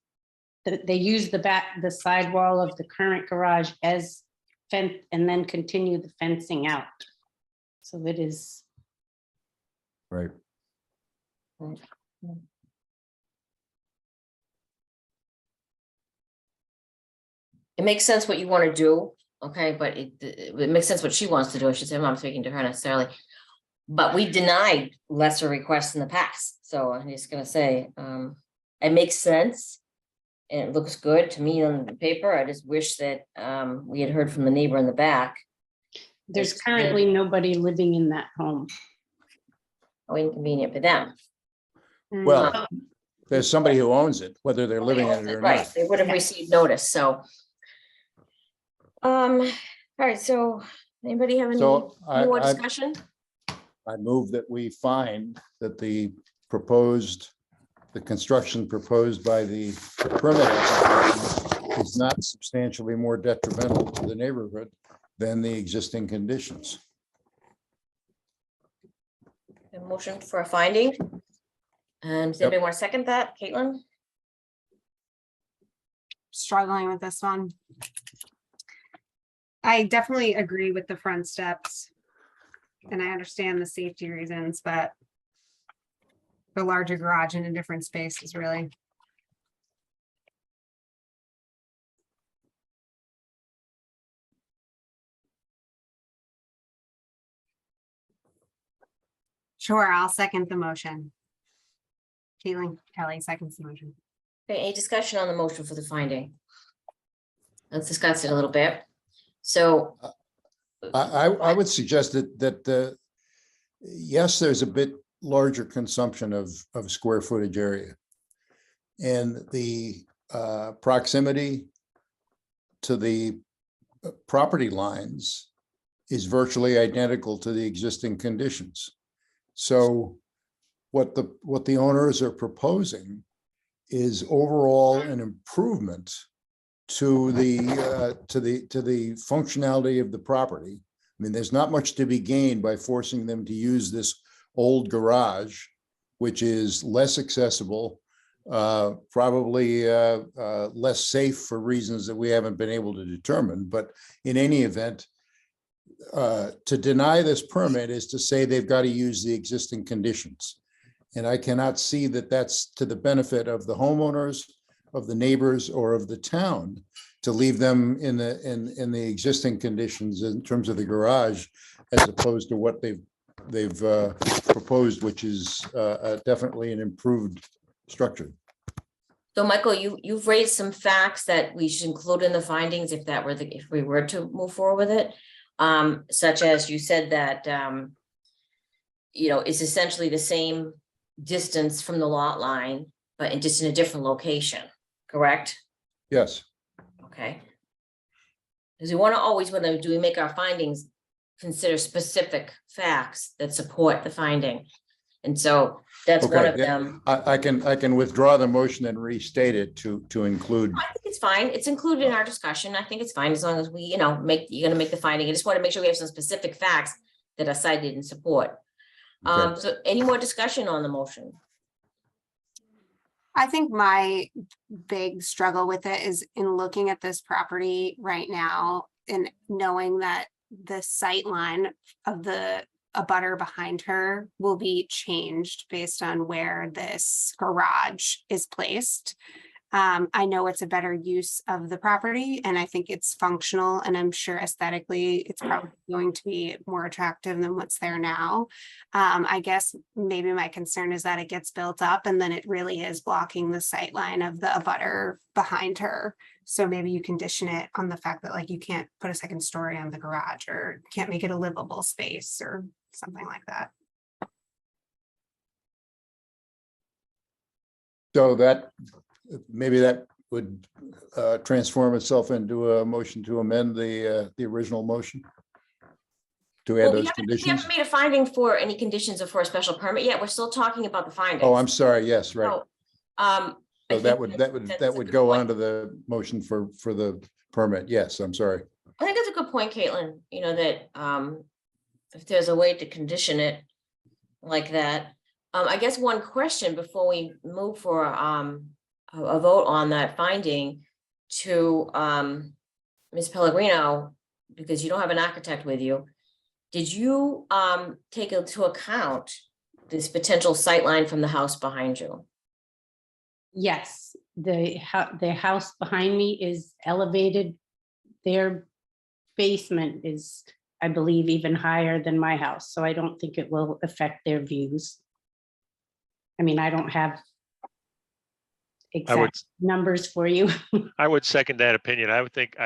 they use the sidewall of the current garage as fence and then continue the fencing out. So it is,
Right.
it makes sense what you want to do, okay, but it makes sense what she wants to do. I should say, I'm not speaking to her necessarily. But we denied lesser requests in the past, so I'm just gonna say, it makes sense. And it looks good to me on the paper. I just wish that we had heard from the neighbor in the back.
there's
It's
currently nobody living in that home.
how inconvenient for them.
Well, there's somebody who owns it, whether they're living in it or
Right,
not.
they would have
Yeah.
received notice, so. All right, so anybody have any
So
more
I
discussion?
move that we find that the construction proposed by the permit application is not substantially more detrimental to the neighborhood than the existing conditions.
A motion for a finding? And does
Yep.
anybody want to second that, Caitlin?
Struggling with this one. I definitely agree with the front steps. And I understand the safety reasons, but the larger garage in a different space is really. Sure, I'll second the motion. Caitlin Kelly seconds the motion.
Okay, any discussion on the motion for the finding? Let's discuss it a little bit. So,
I would suggest that yes, there's a bit larger consumption of square footage area. And the proximity to the property lines is virtually identical to the existing conditions. So what the owners are proposing is overall an improvement to the functionality of the property. I mean, there's not much to be gained by forcing them to use this old garage, which is less accessible, probably less safe for reasons that we haven't been able to determine. But in any event, to deny this permit is to say they've got to use the existing conditions. And I cannot see that that's to the benefit of the homeowners, of the neighbors, or of the town to leave them in the existing conditions in terms of the garage, as opposed to what they've proposed, which is definitely an improved structure.
so Michael, you've raised some facts that we should include in the findings if we were to move forward with it. Such as you said that, it's essentially the same distance from the lot line, but just in a different location, correct?
Yes.
Okay. Because we want to always, when we make our findings, consider specific facts that support the finding. And so that's one
Okay,
of
yeah.
them.
I can withdraw the motion and restate it to include.
I think it's fine. It's included in our discussion. I think it's fine as long as we, you're gonna make the finding. I just want to make sure we have some specific facts that are cited in support.
Okay.
So any more discussion on the motion?
I think my big struggle with it is in looking at this property right now and knowing that the sight line of abutter behind her will be changed based on where this garage is placed. I know it's a better use of the property and I think it's functional and I'm sure aesthetically it's probably going to be more attractive than what's there now. I guess maybe my concern is that it gets built up and then it really is blocking the sight line of the abutter behind her. So maybe you condition it on the fact that like you can't put a second story on the garage or can't make it a livable space or something like that.
So that, maybe that would transform itself into a motion to amend the original motion to add
Well, we
those
haven't
conditions.
made a finding for any conditions or for a special permit yet. We're still talking about the findings.
Oh, I'm sorry. Yes, right.
So, I
So that
think
would,
that's
that
a
would
good
go
point.
on to the motion for the permit. Yes, I'm sorry.
I think that's a good point, Caitlin, that if there's a way to condition it like that. I guess one question before we move for a vote on that finding to Ms. Pellegrino, because you don't have an architect with you. Did you take into account this potential sightline from the house behind you?
Yes, the house behind me is elevated. Their basement is, I believe, even higher than my house, so I don't think it will affect their views. I mean, I don't have exact numbers for you.
I would second that opinion. I would think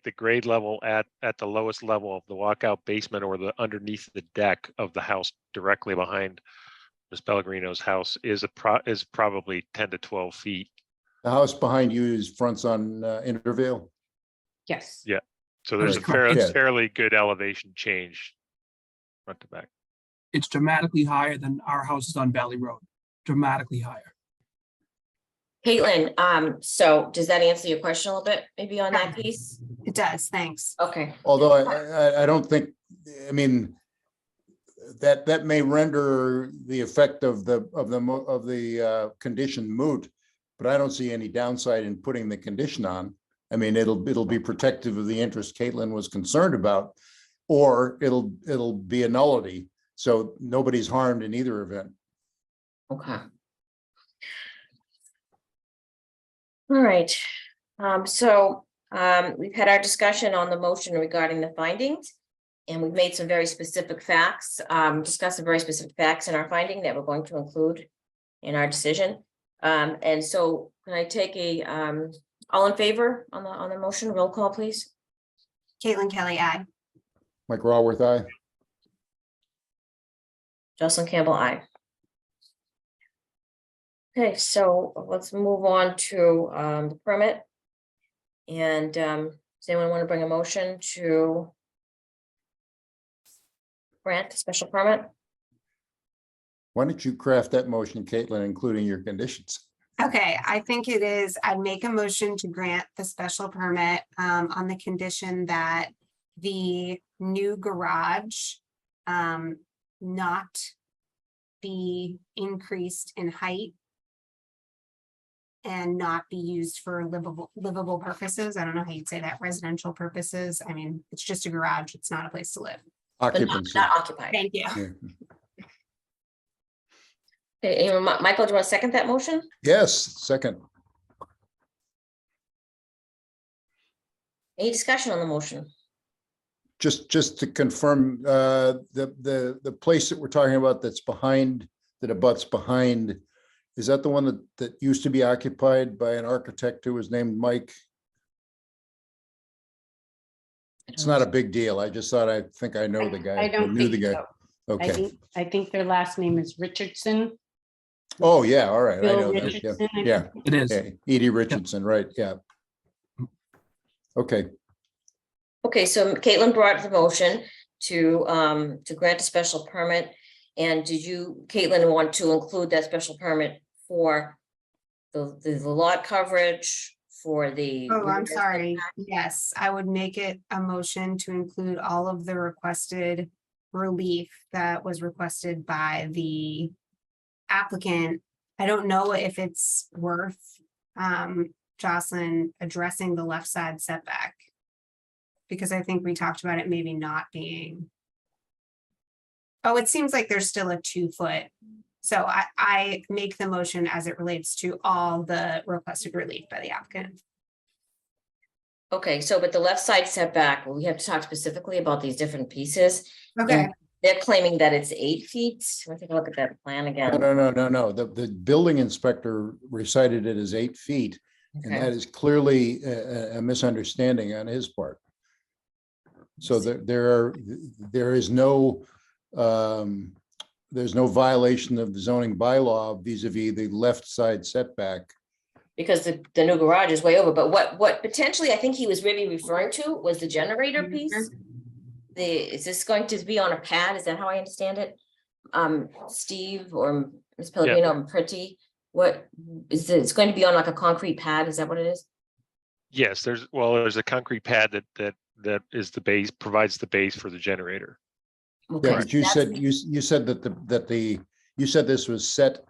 the grade level at the lowest level of the walkout basement or the underneath the deck of the house directly behind Ms. Pellegrino's house is probably 10 to 12 feet.
The house behind you is fronts on Intervale.
Yes.
Yeah. So there's a
Correct.
Yeah.
fairly good elevation change front to back.
It's dramatically higher than our houses on Valley Road, dramatically higher.
Caitlin, so does that answer your question a little bit, maybe on that piece?
It does, thanks.
Okay,
Although I don't think, I mean, that may render the effect of the condition moot, but I don't see any downside in putting the condition on. I mean, it'll be protective of the interest Caitlin was concerned about, or it'll be a nullity. So nobody's harmed in either event.
okay. All right, we've had our discussion on the motion regarding the findings. And we've made some very specific facts, discussed some very specific facts in our finding that we're going to include in our decision. And so can I take all in favor on the motion, roll call, please?
Caitlin Kelly, aye.
Mike Raworth, aye.
Jocelyn Campbell, aye. Okay, so let's move on to the permit. And does anyone want to bring a motion to grant a special permit?
Why don't you craft that motion, Caitlin, including your conditions?
Okay, I think it is, I'd make a motion to grant the special permit on the condition that the new garage not be increased in height and not be used for livable purposes. I don't know how you'd say that, residential purposes. I mean, it's just a garage. It's not a place to live.
But
Occupancy.
not occupied.
Thank you.
Yeah.
Okay, Michael, do you want to second that motion?
Yes, second.
Any discussion on the motion?
Just to confirm, the place that we're talking about that's behind, that abuts behind, is that the one that used to be occupied by an architect who was named Mike? It's not a big deal. I just thought, I think I know the guy.
I don't
knew the
think
guy.
so.
Okay.
I think their last name is Richardson.
Oh, yeah, all right. I
Bill
know that.
Richardson, I
Yeah,
It is.
yeah. Edie Richardson, right, yeah. Okay,
Okay, so Caitlin brought the motion to grant a special permit. And did you, Caitlin, want to include that special permit for the lot coverage, for the?
Oh, I'm sorry. Yes, I would make it a motion to include all of the requested relief that was requested by the applicant. I don't know if it's worth Jocelyn addressing the left side setback. Because I think we talked about it maybe not being Oh, it seems like there's still a 2-foot. So I make the motion as it relates to all the requested relief by the applicant.
Okay, so but the left side setback, we have to talk specifically about these different pieces.
Okay,
And they're claiming that it's 8 feet. Let me take a look at that plan again.
No. The building inspector recited it as 8 feet. And
Okay.
that is clearly a misunderstanding on his part. So there is no, there's no violation of the zoning bylaw vis-a-vis the left side setback.
Because the new garage is way over, but what potentially I think he was maybe referring to was the generator piece. Is this going to be on a pad? Is that how I understand it? Steve or Ms. Pellegrino and Pretty, what is it? It's going to be on like a concrete pad? Is that what it is?
Yes, there's a concrete pad that is the base, provides the base for the generator.
Okay,
Yeah, but you
that's-
said, you said you said this was set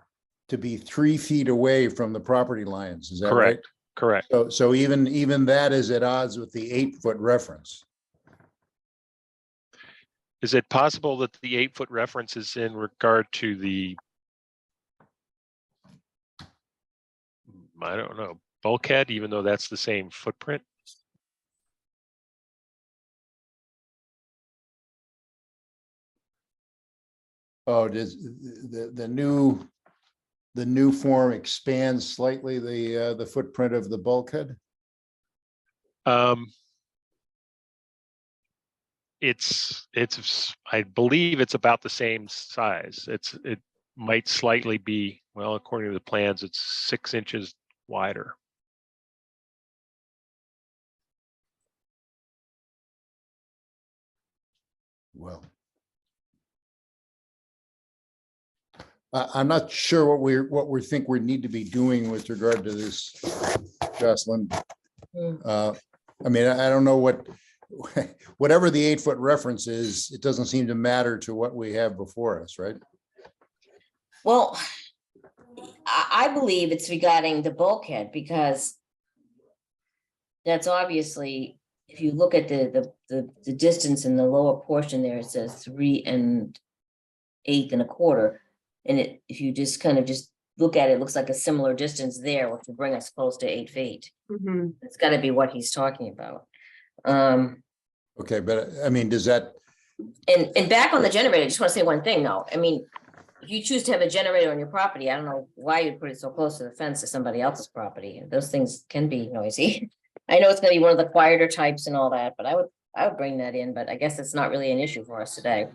to be 3 feet away from the property lines. Is that right?
Correct.
So even that is at odds with the 8-foot reference.
Is it possible that the 8-foot reference is in regard to the, I don't know, bulkhead, even though that's the same footprint?
Oh, does the new form expands slightly the footprint of the bulkhead?
I believe it's about the same size. It might slightly be, well, according to the plans, it's 6 inches wider.
Well, I'm not sure what we think we need to be doing with regard to this, Jocelyn. I mean, I don't know whatever the 8-foot reference is, it doesn't seem to matter to what we have before us, right?
Well, I believe it's regarding the bulkhead because that's obviously, if you look at the distance in the lower portion there, it says 3 1/8 1/4. And if you just kind of just look at it, it looks like a similar distance there, which would bring us close to 8 feet.
mhm.
It's got to be what he's talking about.
Okay, but I mean, does that,
And back on the generator, I just want to say one thing though. I mean, if you choose to have a generator on your property, I don't know why you'd put it so close to the fence to somebody else's property. Those things can be noisy. I know it's gonna be one of the quieter types and all that, but I would bring that in, but I guess it's not really an issue for us today.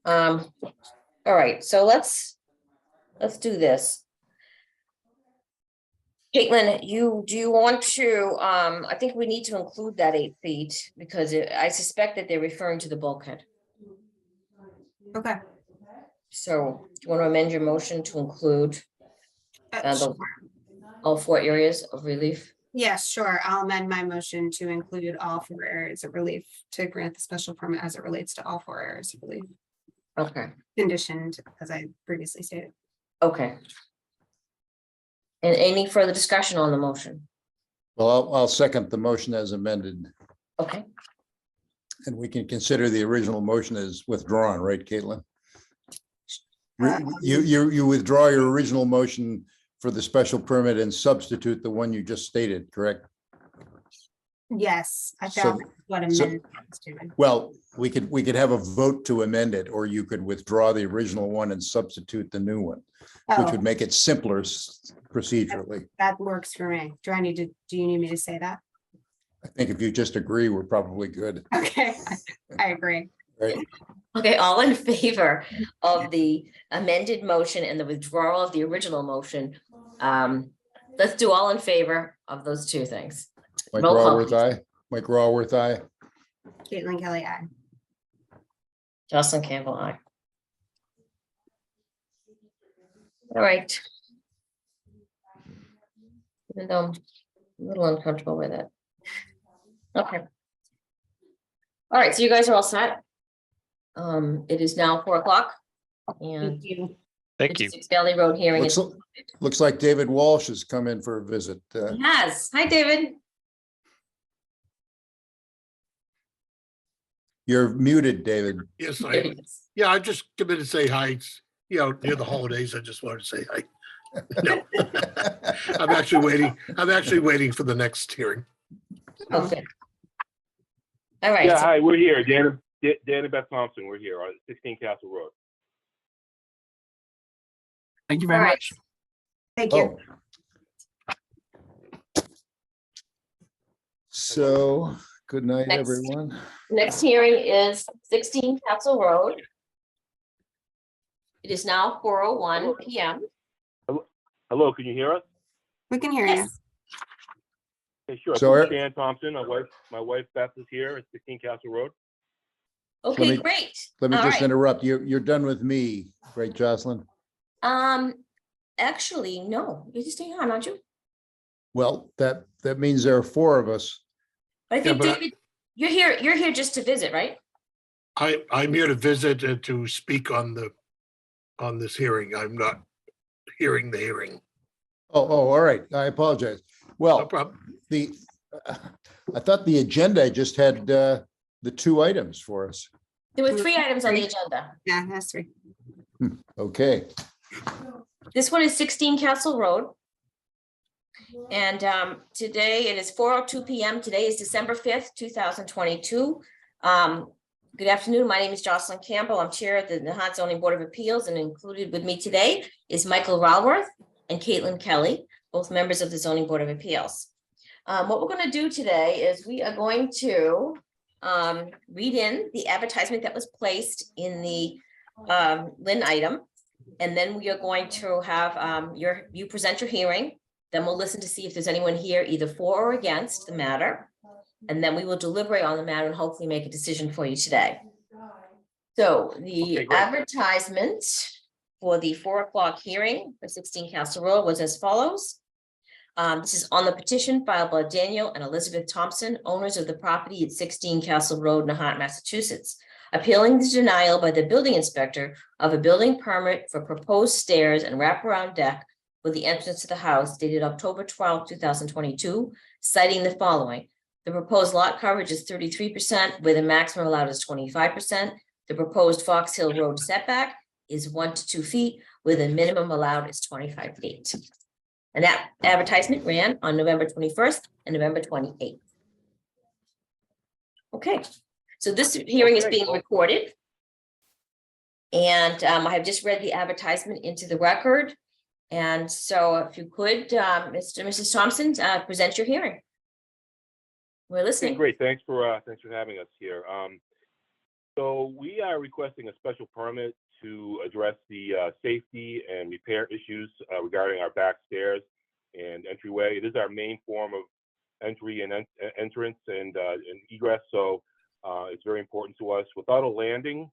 All right, so let's do this. Caitlin, do you want to, I think we need to include that 8 feet because I suspect that they're referring to the bulkhead.
Okay.
So do you want to amend your motion to include
Sure.
all 4 areas of relief?
Yes, sure. I'll amend my motion to include all 4 areas of relief to grant the special permit as it relates to all 4 areas of relief,
Okay,
conditioned, as I previously stated.
okay. And any further discussion on the motion?
well, I'll second the motion as amended.
Okay,
And we can consider the original motion as withdrawn, right, Caitlin? You withdraw your original motion for the special permit and substitute the one you just stated, correct?
Yes, I
So-
thought that's what amendment constituted.
Well, we could have a vote to amend it, or you could withdraw the original one and substitute the new one, which
Oh,
would make it simpler procedurally.
that works for me. Do you need me to say that?
I think if you just agree, we're probably good.
Okay, I agree.
Right?
okay, all in favor of the amended motion and the withdrawal of the original motion. Let's do all in favor of those 2 things.
Mike
Roll call,
Raworth, aye. Mike Raworth, aye.
Caitlin Kelly, aye.
Jocelyn Campbell, aye. All right. Even though I'm a little uncomfortable with it. Okay. All right, so you guys are all set. It is now 4 o'clock. And
Thank you.
Thank you.
56 Valley Road hearing is.
Looks like David Walsh has come in for a visit.
Yes, hi, David.
You're muted, David.
Yes, yeah, I just come in to say hi. It's, near the holidays, I just wanted to say hi. No, I'm actually waiting for the next hearing.
Okay. All right.
Yeah,
so-
hi, we're here. Dan and Beth Thompson, we're here on 16 Castle Road.
Thank you very
All right.
much.
Thank you.
Oh. So, good night,
Next.
everyone.
Next hearing is 16 Castle Road. It is now 4:01 PM.
Hello, can you hear us?
We can hear you.
Yes.
Okay, sure.
So,
So Shan Thompson, my wife Beth is here at 16 Castle Road.
Okay,
me-
great.
Let me
All
just
right.
interrupt. You're done with me, right, Jocelyn?
Actually, no, you're just staying on, aren't you?
Well, that means there are four of us.
But I think,
but I-
David, you're here just to visit, right?
I'm here to visit and to speak on this hearing. I'm not hearing the hearing.
Oh, all right. I apologize.
No
Well,
problem.
I thought the agenda just had the two items for us.
There were 3 items on the
Three.
agenda.
Yeah, that's right.
Okay.
This one is 16 Castle Road. And today it is 4:02 PM. Today is December 5th, 2022. Good afternoon. My name is Jocelyn Campbell. I'm Chair of the Nahant Zoning Board of Appeals, and included with me today is Michael Raworth and Caitlin Kelly, both members of the Zoning Board of Appeals. What we're going to do today is we are going to read in the advertisement that was placed in the Lynn item. And then we are going to have you present your hearing. Then we'll listen to see if there's anyone here either for or against the matter. And then we will deliberate on the matter and hopefully make a decision for you today. So the
Okay, great.
advertisement for the 4 o'clock hearing for 16 Castle Road was as follows. This is on the petition filed by Daniel and Elizabeth Thompson, owners of the property at 16 Castle Road, Nahant, Massachusetts, appealing the denial by the building inspector of a building permit for proposed stairs and wraparound deck for the entrance to the house dated October 12, 2022, citing the following. The proposed lot coverage is 33%, where the maximum allowed is 25%. The proposed Fox Hill Road setback is 1 to 2 feet, where the minimum allowed is 25 feet. And that advertisement ran on November 21st and November 28th. Okay, so this hearing is
Okay,
being
cool.
recorded. And I have just read the advertisement into the record. And so if you could, Mr. and Mrs. Thompson, present your hearing. We're
Okay,
listening.
great. Thanks for having us here. So we are requesting a special permit to address the safety and repair issues regarding our back stairs and entryway. It is our main form of entry and entrance and egress. So it's very important to us. Without a landing,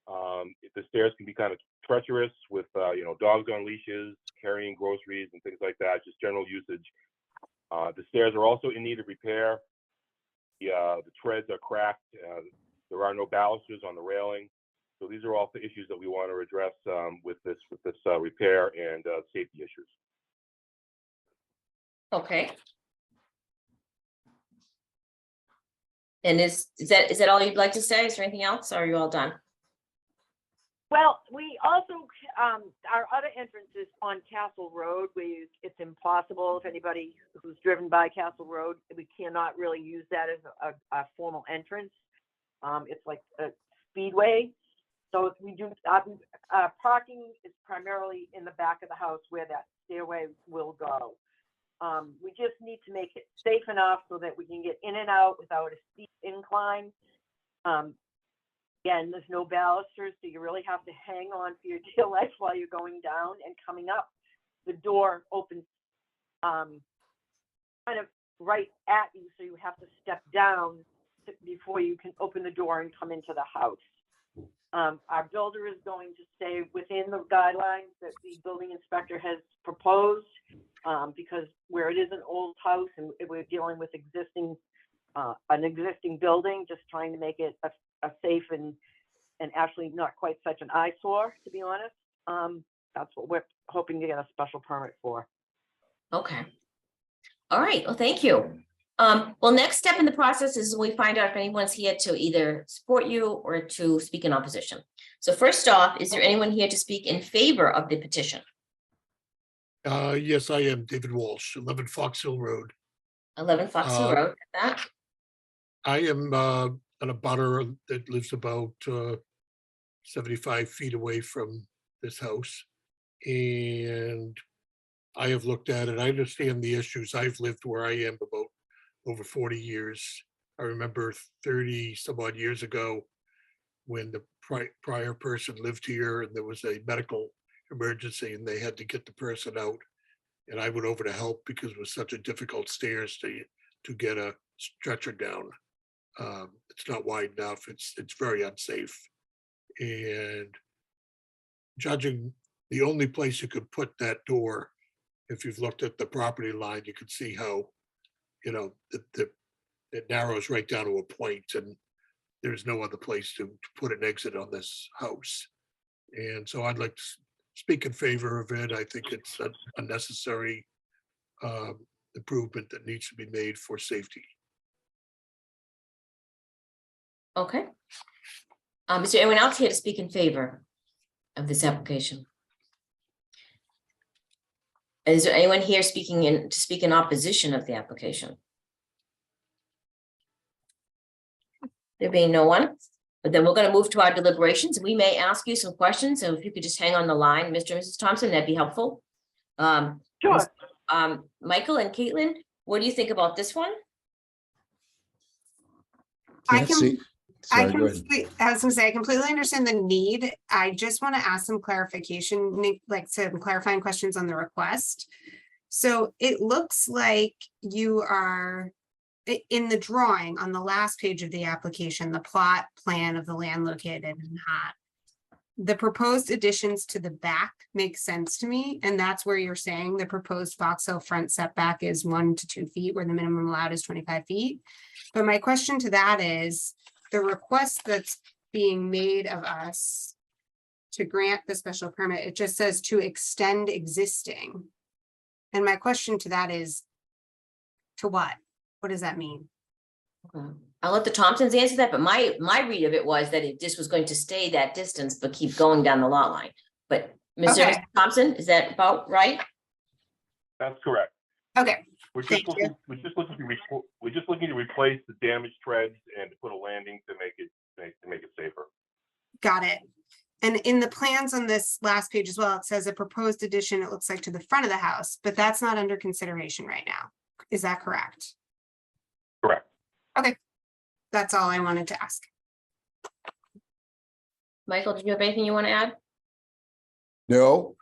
the stairs can be kind of treacherous with dogs on leashes, carrying groceries and things like that, just general usage. The stairs are also in need of repair. The treads are cracked. There are no balusters on the railing. So these are all the issues that we want to address with this repair and safety issues.
Okay. And is that all you'd like to say? Is there anything else? Or are you all done?
Well, we also, our other entrance is on Castle Road, where it's impossible, if anybody who's driven by Castle Road, we cannot really use that as a formal entrance. It's like a speedway. So we do, parking is primarily in the back of the house where that stairway will go. We just need to make it safe enough so that we can get in and out without a steep incline. Again, there's no balusters, so you really have to hang on for your dear life while you're going down and coming up. The door opens kind of right at you, so you have to step down before you can open the door and come into the house. Our builder is going to stay within the guidelines that the building inspector has proposed, because where it is an old house and we're dealing with an existing building, just trying to make it a safe and actually not quite such an eyesore, to be honest. That's what we're hoping to get a special permit for.
Okay. All right. Well, thank you. Well, next step in the process is we find out if anyone's here to either support you or to speak in opposition. So first off, is there anyone here to speak in favor of the petition?
Yes, I am David Walsh, 11 Fox Hill Road.
11 Fox Hill Road, that?
I am an abutter that lives about 75 feet away from this house. And I have looked at it. I understand the issues. I've lived where I am about over 40 years. I remember 30 some odd years ago when the prior person lived here and there was a medical emergency and they had to get the person out. And I went over to help because it was such a difficult stairs to get a stretcher down. It's not wide enough. It's very unsafe. And judging the only place you could put that door, if you've looked at the property line, you can see how, you know, it narrows right down to a point, and there's no other place to put an exit on this house. And so I'd like to speak in favor of it. I think it's a necessary improvement that needs to be made for safety.
Okay. Is there anyone else here to speak in favor of this application? Is there anyone here to speak in opposition of the application? There being no one, but then we're going to move to our deliberations. We may ask you some questions, so if you could just hang on the line, Mr. and Mrs. Thompson, that'd be helpful.
Sure.
Michael and Caitlin, what do you think about this one?
I
Can't
can-
see. Sorry, go ahead.
I was gonna say, I completely understand the need. I just want to ask some clarification, like some clarifying questions on the request. So it looks like you are in the drawing on the last page of the application, the plot plan of the land located in Nahant. The proposed additions to the back make sense to me, and that's where you're saying the proposed Fox Hill front setback is 1 to 2 feet, where the minimum allowed is 25 feet. But my question to that is, the request that's being made of us to grant the special permit, it just says to extend existing. And my question to that is, to what? What does that mean?
Okay. I'll let the Thompsons answer that, but my read of it was that it just was going to stay that distance, but keep going down the lot line. But Mr. and
Okay.
Mrs. Thompson, is that about right?
That's correct.
Okay,
We're just
Thank
looking, we're just looking to replace the damaged treads and to put a landing to make it safer.
got it. And in the plans on this last page as well, it says a proposed addition, it looks like to the front of the house, but that's not under consideration right now. Is that correct?
Correct.
That's all I wanted to ask.
Michael, do you have anything you want to add?
No,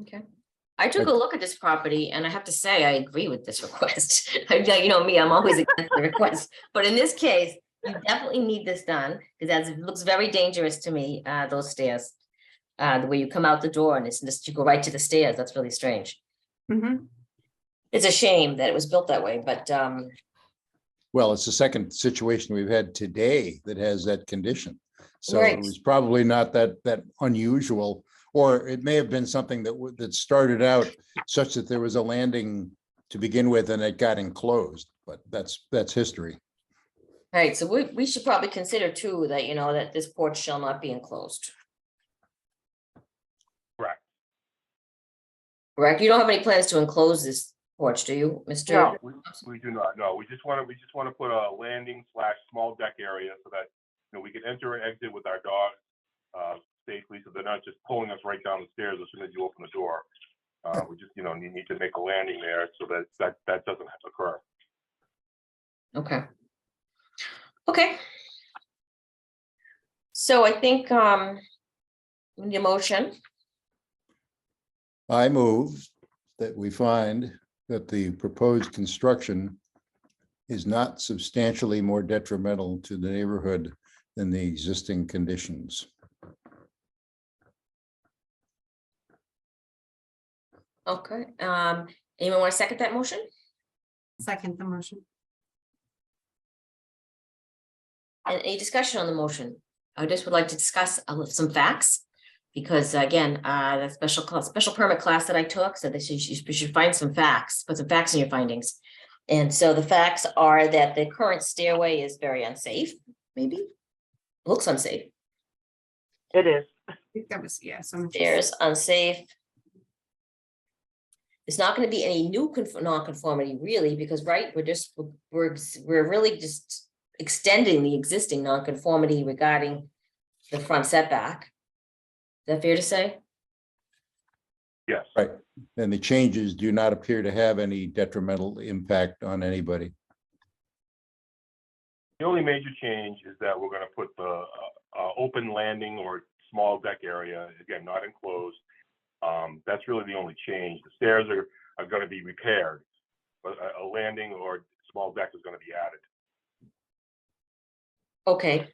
Okay. I took a look at this property and I have to say, I agree with this request. You know me, I'm always against the request, but in this case, you definitely need this done because it looks very dangerous to me, those stairs. The way you come out the door and it's just, you go right to the stairs. That's really strange.
Mhm.
It's a shame that it was built that way, but
well, it's the second situation we've had today that has that condition. So
Right.
it was probably not that unusual, or it may have been something that started out such that there was a landing to begin with and it got enclosed, but that's history.
right, so we should probably consider too that, you know, that this porch shall not be enclosed.
Correct.
Correct? You don't have any plans to enclose this porch, do you, Mr.?
No, we do not. No, we just want to put a landing / small deck area so that, you know, we can enter and exit with our dogs safely, so they're not just pulling us right down the stairs as soon as you open the door. We just, you know, need to make a landing there so that doesn't occur.
Okay. Okay. So I think we need a motion.
I move that we find that the proposed construction is not substantially more detrimental to the neighborhood than the existing conditions.
Okay, anyone want to second that motion?
Second the motion.
And any discussion on the motion? I just would like to discuss some facts. Because again, the special permit class that I took, so this you should find some facts, put some facts in your findings. And so the facts are that the current stairway is very unsafe, maybe? Looks unsafe.
It is.
I think that was, yeah, some.
Stairs unsafe. There's not gonna be any new non-conformity really, because right, we're really just extending the existing non-conformity regarding the front setback. Is that fair to say?
Yes.
Right. And the changes do not appear to have any detrimental impact on anybody.
The only major change is that we're gonna put the open landing or small deck area, again, not enclosed. That's really the only change. The stairs are gonna be repaired, but a landing or small deck is gonna be added.
Okay.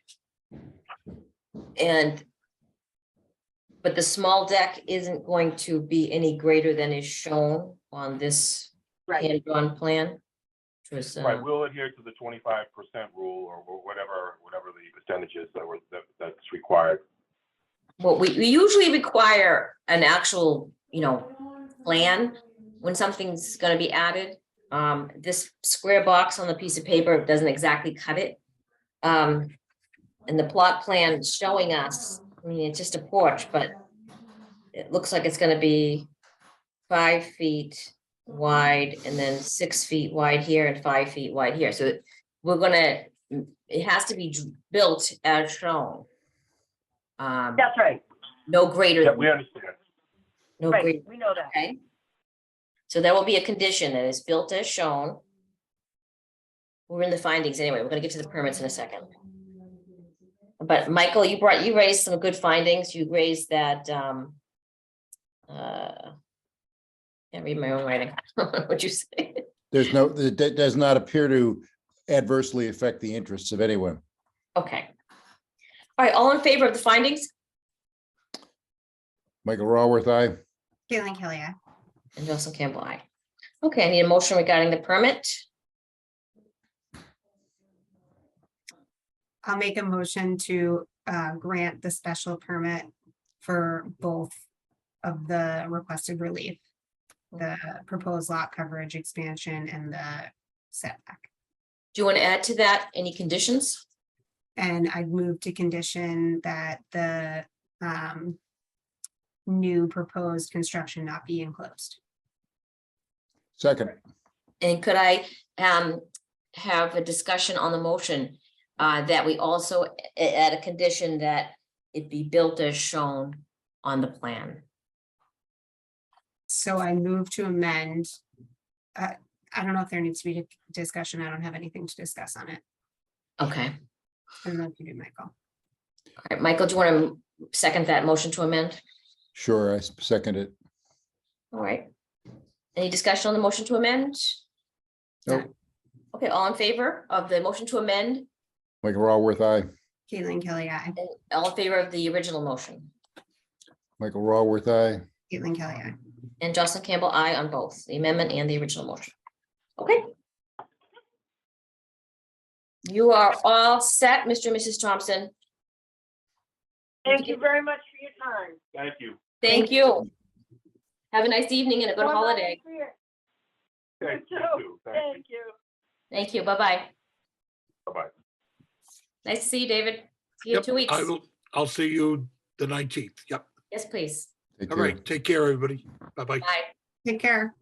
But the small deck isn't going to be any greater than is shown on this
Right.
hand-drawn plan. Which was,
Right, we'll adhere to the 25% rule or whatever the percentage is that's required.
well, we usually require an actual, plan when something's gonna be added. This square box on the piece of paper doesn't exactly cut it. And the plot plan showing us, I mean, it's just a porch, but it looks like it's gonna be 5 feet wide and then 6 feet wide here and 5 feet wide here. So it has to be built as shown.
That's right.
No greater.
Yeah,
than-
we understand.
No
Right,
greater.
we know that.
Okay. So there will be a condition that is built as shown. We're in the findings anyway. We're gonna get to the permits in a second. But Michael, you raised some good findings. You raised that, can't read my own writing. What'd you say?
It does not appear to adversely affect the interests of anyone.
Okay. All right, all in favor of the findings?
Michael Raworth, aye.
Caitlin Kelly, aye.
And Nelson Campbell, aye. Okay, I need a motion regarding the permit.
I'll make a motion to grant the special permit for both of the requested relief. The proposed lot coverage expansion and the setback.
Do you want to add to that any conditions?
And I'd move to condition that the new proposed construction not be enclosed.
Second,
And could I have a discussion on the motion that we also add a condition that it be built as shown on the plan?
So I move to amend. I don't know if there needs to be a discussion. I don't have anything to discuss on it.
Okay,
I don't know if you do, Michael.
all right, Michael, do you want to second that motion to amend?
sure, I second it.
All right. Any discussion on the motion to amend?
Nope.
Okay, all in favor of the motion to amend,
Michael Raworth, aye.
Caitlin Kelly, aye.
and all in favor of the original motion?
Michael Raworth, aye.
Caitlin Kelly, aye.
And Jocelyn Campbell, aye on both the amendment and the original motion. Okay. You are all set, Mr. and Mrs. Thompson.
Thank you very much for your time.
Thank you.
Thank you. Have a nice evening and a good
Bye-bye
holiday.
for your-
Okay,
You
you
too.
too. Thank you.
Thank you.
Thank you. Bye-bye.
Bye-bye.
Nice to see you, David. See you in
Yep,
2 weeks.
I'll see you the 19th. Yep.
Yes, please.
Take
All
care.
right. Take care, everybody. Bye-bye.
Bye.
Take care.